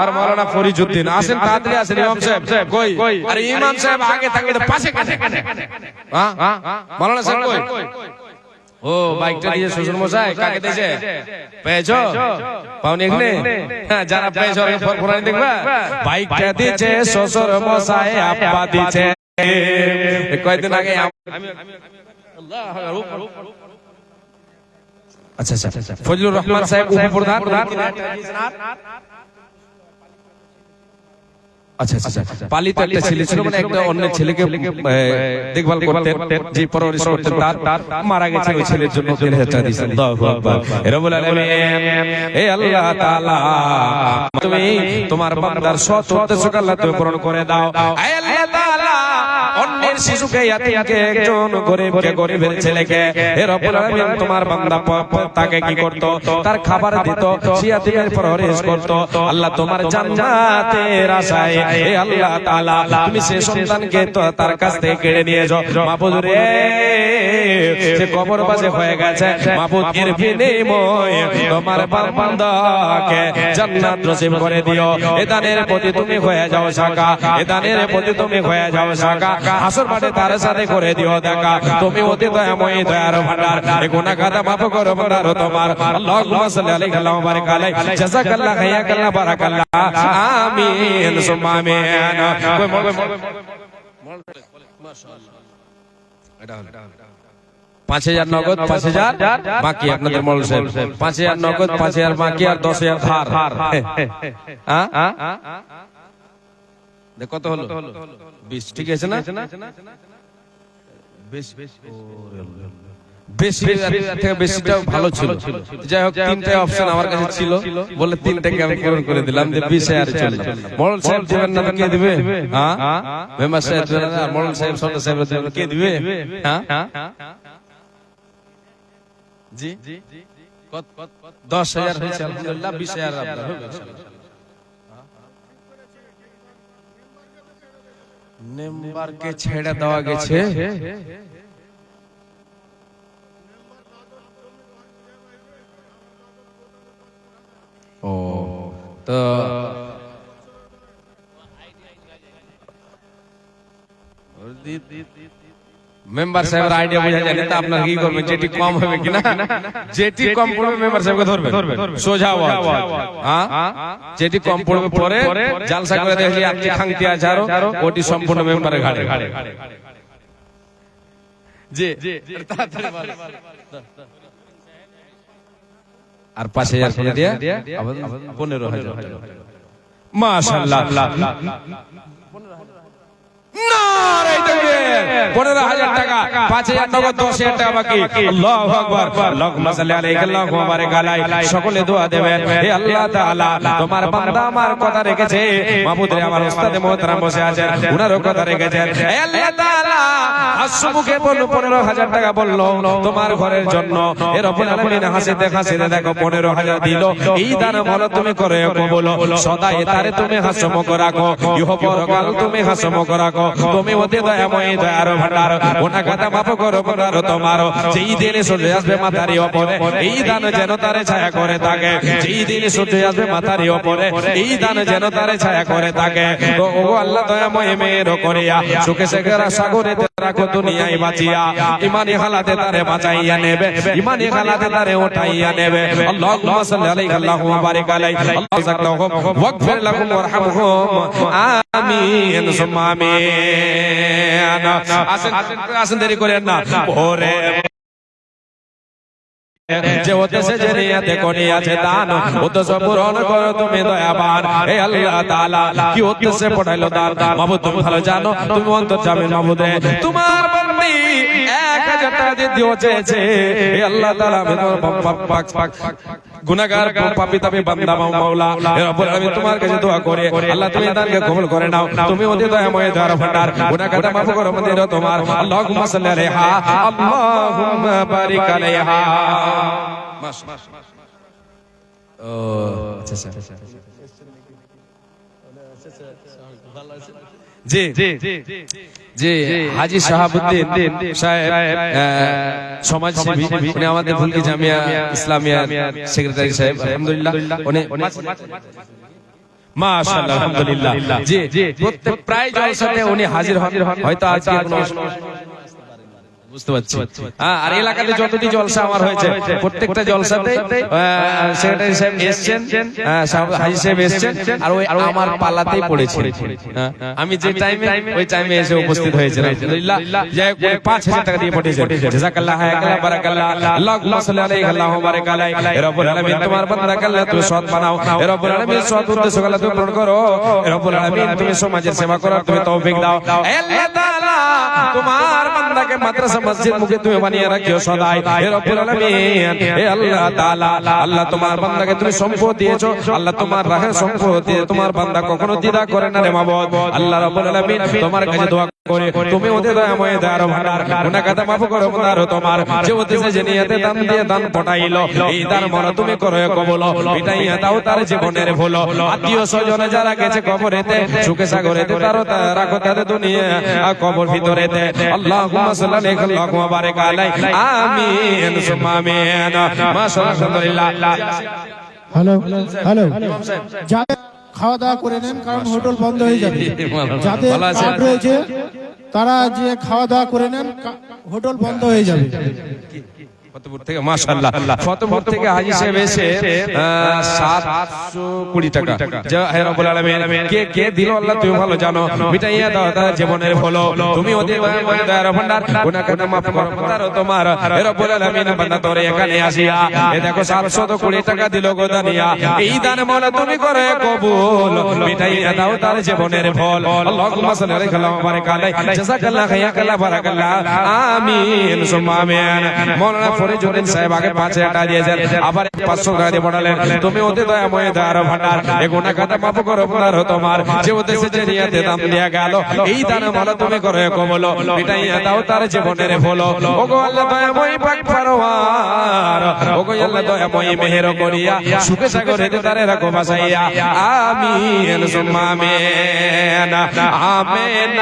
আর মাওলানা ফরিজউদ্দিন আছেন তাড়াতাড়ি আছেন ইমাম সাহেব কই আরে ইমাম সাহেব আগে থাকে তো পাশে কাছে হ্যাঁ মাওলানা সাহেব কই ও বাইকটা দিয়ে শ্বশুর মশাই কাকে দিয়েছে পেয়েছো পাওনি এখানে যারা পেয়েছো ফোরানি দেখবা বাইকটা দিয়েছে শ্বশুর মশাই আপা দিয়েছে কয়েকদিন আগে আচ্ছা ফজলুর রহমান সাহেব উপপ্রধান আচ্ছা পালিত একটা ছেলে ছিল মানে একটা অন্য ছেলেকে দেখভাল করতেন যে পরওয়ারিশ করতেন তার মারা গেছে ওই ছেলের জন্য 3000 টাকা দিয়েছেন আল্লাহু আকবার রব্বুল আলামিন হে আল্লাহ তাআলা তুমি তোমার বান্দার সৎ উদ্দেশ্যকে আল্লাহ তুমি পূরণ করে দাও হে আল্লাহ তাআলা অন্যের শিশুকে ইয়াতীমকে একজন গরিবের ছেলেকে হে রব্বুল আলামিন তোমার বান্দা তাকে কি করত তার খাবার দিত সে ইয়াতীমের পরওয়ারিশ করত আল্লাহ তোমার জান্নাতের আশায় হে আল্লাহ তাআলা তুমি সে সন্তানকে তো তার কাছ থেকে কেড়ে নিয়ে যাও মাবুদ রে সে কবরবাসী হয়ে গেছে মাবুদ এর বিনিময়ে তোমার বান্দাকে জান্নাত নসিব করে দিও এ দানের প্রতি তুমি হয়ে যাও সাকা এ দানের প্রতি তুমি হয়ে যাও সাকা হাসর মাঠে তার সাথে করে দিও দেখা তুমি অতি দয়াময় দয়ার ভান্ডার এ গুনাহগার মাফ করো ভান্ডার তোমার আল্লাহুম্মা সাল্লি আলাইহি ওয়া বারাক আলাইহি জাযাকাল্লাহ হায়াকাল্লাহ বারাকাল্লাহ আমিন সুম্মা আমিন মাশাআল্লাহ এটা হলো 5000 নগদ 5000 বাকি আপনাদের মৌল সাহেব 5000 নগদ 5000 বাকি আর 10000 ধার হ্যাঁ দেখ কত হলো 20 ঠিক আছে না বেশিটাও ভালো ছিল যাই হোক তিনটে অপশন আমার কাছে ছিল বলে তিনটাকে আমি পূরণ করে দিলাম যে 20000 চলল মৌল সাহেব দিবেন না কে দিবে হ্যাঁ মেম্বার সাহেব দিবেন না মৌল সাহেব সদস্য সাহেব দিবেন কে দিবে হ্যাঁ জি 10000 হয়েছে আলহামদুলিল্লাহ 20000 আপনার হবে ইনশাআল্লাহ মেম্বারকে ছেড়ে দেওয়া গেছে ও তো মেম্বার সাহেবের আইডিয়া বোঝা যায় না আপনার কি করবেন যেটি কম হবে কিনা যেটি কম পড়বে মেম্বার সাহেবকে ধরবে সোজা আওয়াজ হ্যাঁ যেটি কম পড়বে পরে জালসা করে দেখলি আপনি খাংতি আছে আরো ওটি সম্পূর্ণ মেম্বারের ঘাড়ে জি তাড়াতাড়ি বল আর 5000 করে দিয়া 15000 মাশাআল্লাহ নারে তাকবীর 15,000 টাকা, 5,000 নগদ, 10,000 টাকা বাকি। আল্লাহু আকবার। আল্লাহুম্মা সাল্লি আলাইহি আল্লাহুম্মা বারিক আলাইহি। সকলে দোয়া দেবেন, হে আল্লাহ তাআলা তোমার বান্দা আমার কথা রেখেছে। মাহবুব রে, আমার উস্তাদ মুহতারাম বসে আছেন, উনারও কথা রেখেছেন। হে আল্লাহ তাআলা হাসমুখে বলল 15,000 টাকা বলল তোমার ঘরের জন্য। এ রব্বুল আলামিন হাসিতে হাসিতে দেখো 15,000 দিল। এই দান ভালো তুমি করে কবুল, সদাই তারে তুমি হাসমুখ রাখো, ইহ পরকাল তুমি হাসমুখ রাখো। তুমি অতি দয়াময় দয়ার ভান্ডার, ওনা কথা মাফ করো করার তোমার। যেই দিনে সূর্য আসবে মাথার উপরে, এই দান যেন তারে ছায়া করে থাকে। যেই দিনে সূর্য আসবে মাথার উপরে, এই দান যেন তারে ছায়া করে থাকে। তো ও আল্লাহ দয়াময় মেয়ের করিয়া সুখে সেখারা সাগরে রাখো দুনিয়ায় বাঁচিয়া। ইমানি হালাতে তারে বাঁচাইয়া নেবে, ইমানি হালাতে তারে উঠাইয়া নেবে। আল্লাহুম্মা সাল্লি আলাইহি আল্লাহুম্মা বারিক আলাইহি। আল্লাহু যাকলাহুম ওয়াগফির লাহুম ওয়ারহামহুম। আমিন সুম্মা আমিন। আসেন দেরি করেন না। ওরে যে উদ্দেশ্যে যে নিয়তে করিয়াছে দান, উদ্দেশ্য পূরণ করো তুমি দয়াবান। হে আল্লাহ তাআলা কি উদ্দেশ্যে পড়াইলো দান, মাহবুব তুমি ভালো জানো, তুমি অন্তর্যামী মাহবুব। তোমার বান্দি 1,000 টাকা দিয়ে চেয়েছে। হে আল্লাহ তাআলা আমি গুনাহগার পাপী তাপী বান্দা মাওলা, হে রব্বুল আলামিন তোমার কাছে দোয়া করে আল্লাহ তুমি দানকে কবুল করে নাও। তুমি অতি দয়াময় দয়ার ভান্ডার, গুনাহগার মাফ করো মন্দির তোমার। আল্লাহুম্মা সাল্লি আলাইহা আল্লাহুম্মা বারিক আলাইহা। ও আচ্ছা জি জি হাজী শাহাবুদ্দিন সাহেব সমাজসেবী, উনি আমাদের ভুলকি জামিয়া ইসলামিয়া সেক্রেটারি সাহেব। আলহামদুলিল্লাহ উনি মাশাআল্লাহ আলহামদুলিল্লাহ জি প্রত্যেক প্রায় জলসাতে উনি হাজির হন। হয়তো আজকে কোনো বুঝতে পারছি। আর এলাকাতে যতটি জলসা আমার হয়েছে প্রত্যেকটা জলসাতে সেক্রেটারি সাহেব এসেছেন, হাজী সাহেব এসেছেন, আর ওই আমার পাল্লাতেই পড়েছে। আমি যে টাইমে ওই টাইমে এসে উপস্থিত হয়েছে। আলহামদুলিল্লাহ 5,000 টাকা দিয়ে পাঠিয়েছেন। জাযাকাল্লাহ হায়াকাল্লাহ বারাকাল্লাহ। আল্লাহুম্মা সাল্লি আলাইহি আল্লাহুম্মা বারিক আলাইহি। হে রব্বুল আলামিন তোমার বান্দাকে আল্লাহ তুমি সৎ বানাও। হে রব্বুল আলামিন সৎ উদ্দেশ্য আল্লাহ তুমি পূরণ করো। হে রব্বুল আলামিন তুমি সমাজের সেবা করার তুমি তৌফিক দাও। হে আল্লাহ তাআলা তোমার বান্দাকে মাদ্রাসা মসজিদ মুখে তুমি বানিয়ে রাখিও সদাই। হে রব্বুল আলামিন হে আল্লাহ তাআলা আল্লাহ তোমার বান্দাকে তুমি সম্পদ দিয়েছো, আল্লাহ তোমার রাহে সম্পদ দিয়ে তোমার বান্দা কখনো দ্বিধা করে না রে মাবুদ। আল্লাহ রাব্বুল আলামিন তোমার কাছে দোয়া করে তুমি ওদের দয়াময় দয়ার ভান্ডার, গুনাহ কথা মাফ করো বান্দার তোমার। যে উদ্দেশ্যে যে নিয়তে দান দিয়ে দান পটাইলো, এই দান মনে তুমি করো কবুল। মিটাইয়া দাও তার জীবনের ভুল। আত্মীয় স্বজন যারা গেছে কবরেতে সুখে সাগরেতে তারও রাখো তাদের দুনিয়া কবর ভিতরেতে। আল্লাহুম্মা সাল্লি আলাইহি আল্লাহুম্মা বারিক আলাইহি। আমিন সুম্মা আমিন। মাশাআল্লাহ আলহামদুলিল্লাহ। হ্যালো হ্যালো, যাতে খাওয়া দাওয়া করে নেন, কারণ হোটেল বন্ধ হয়ে যাবে। যাদের কার্ড রয়েছে তারা যে খাওয়া দাওয়া করে নেন, হোটেল বন্ধ হয়ে যাবে। ফতেপুর থেকে মাশাআল্লাহ, ফতেপুর থেকে হাজী সাহেব এসে 720 টাকা যা হে রব্বুল আলামিন কে দিল আল্লাহ তুমি ভালো জানো। মিটাইয়া দাও তার জীবনের ভুল। তুমি ওদের দয়ার ভান্ডার, গুনাহ কথা মাফ করো তারও তোমার। হে রব্বুল আলামিন বান্দা তোরে এখানে আসিয়া এ দেখো 720 টাকা দিল গো দানিয়া। এই দান মাওলা তুমি করে কবুল। মিটাইয়া দাও তার জীবনের ভুল। আল্লাহুম্মা সাল্লি আলাইহি ওয়া বারিক আলাইহি। জাযাকাল্লাহ খায়াকাল্লাহ বারাকাল্লাহ। আমিন সুম্মা আমিন। মাওলানা ফরিজউদ্দিন সাহেব আগে 5,000 টাকা দিয়েছেন, আবার 500 টাকা দিয়ে পড়ালেন। তুমি ওতে দয়াময় দয়ার ভান্ডার, এই গুনাহ কথা মাফ করো বান্দার তোমার। যে উদ্দেশ্যে যে নিয়তে দান দেয়া গেল, এই দান মাওলা তুমি করে কবুল। মিটাইয়া দাও তার জীবনের ভুল। ওগো আল্লাহ দয়াময় পাক পরওয়ার, ওগো আল্লাহ দয়াময় মেহের করিয়া সুখে সাগরে তারে রাখো বাসাইয়া। আমিন সুম্মা আমিন। আমিন।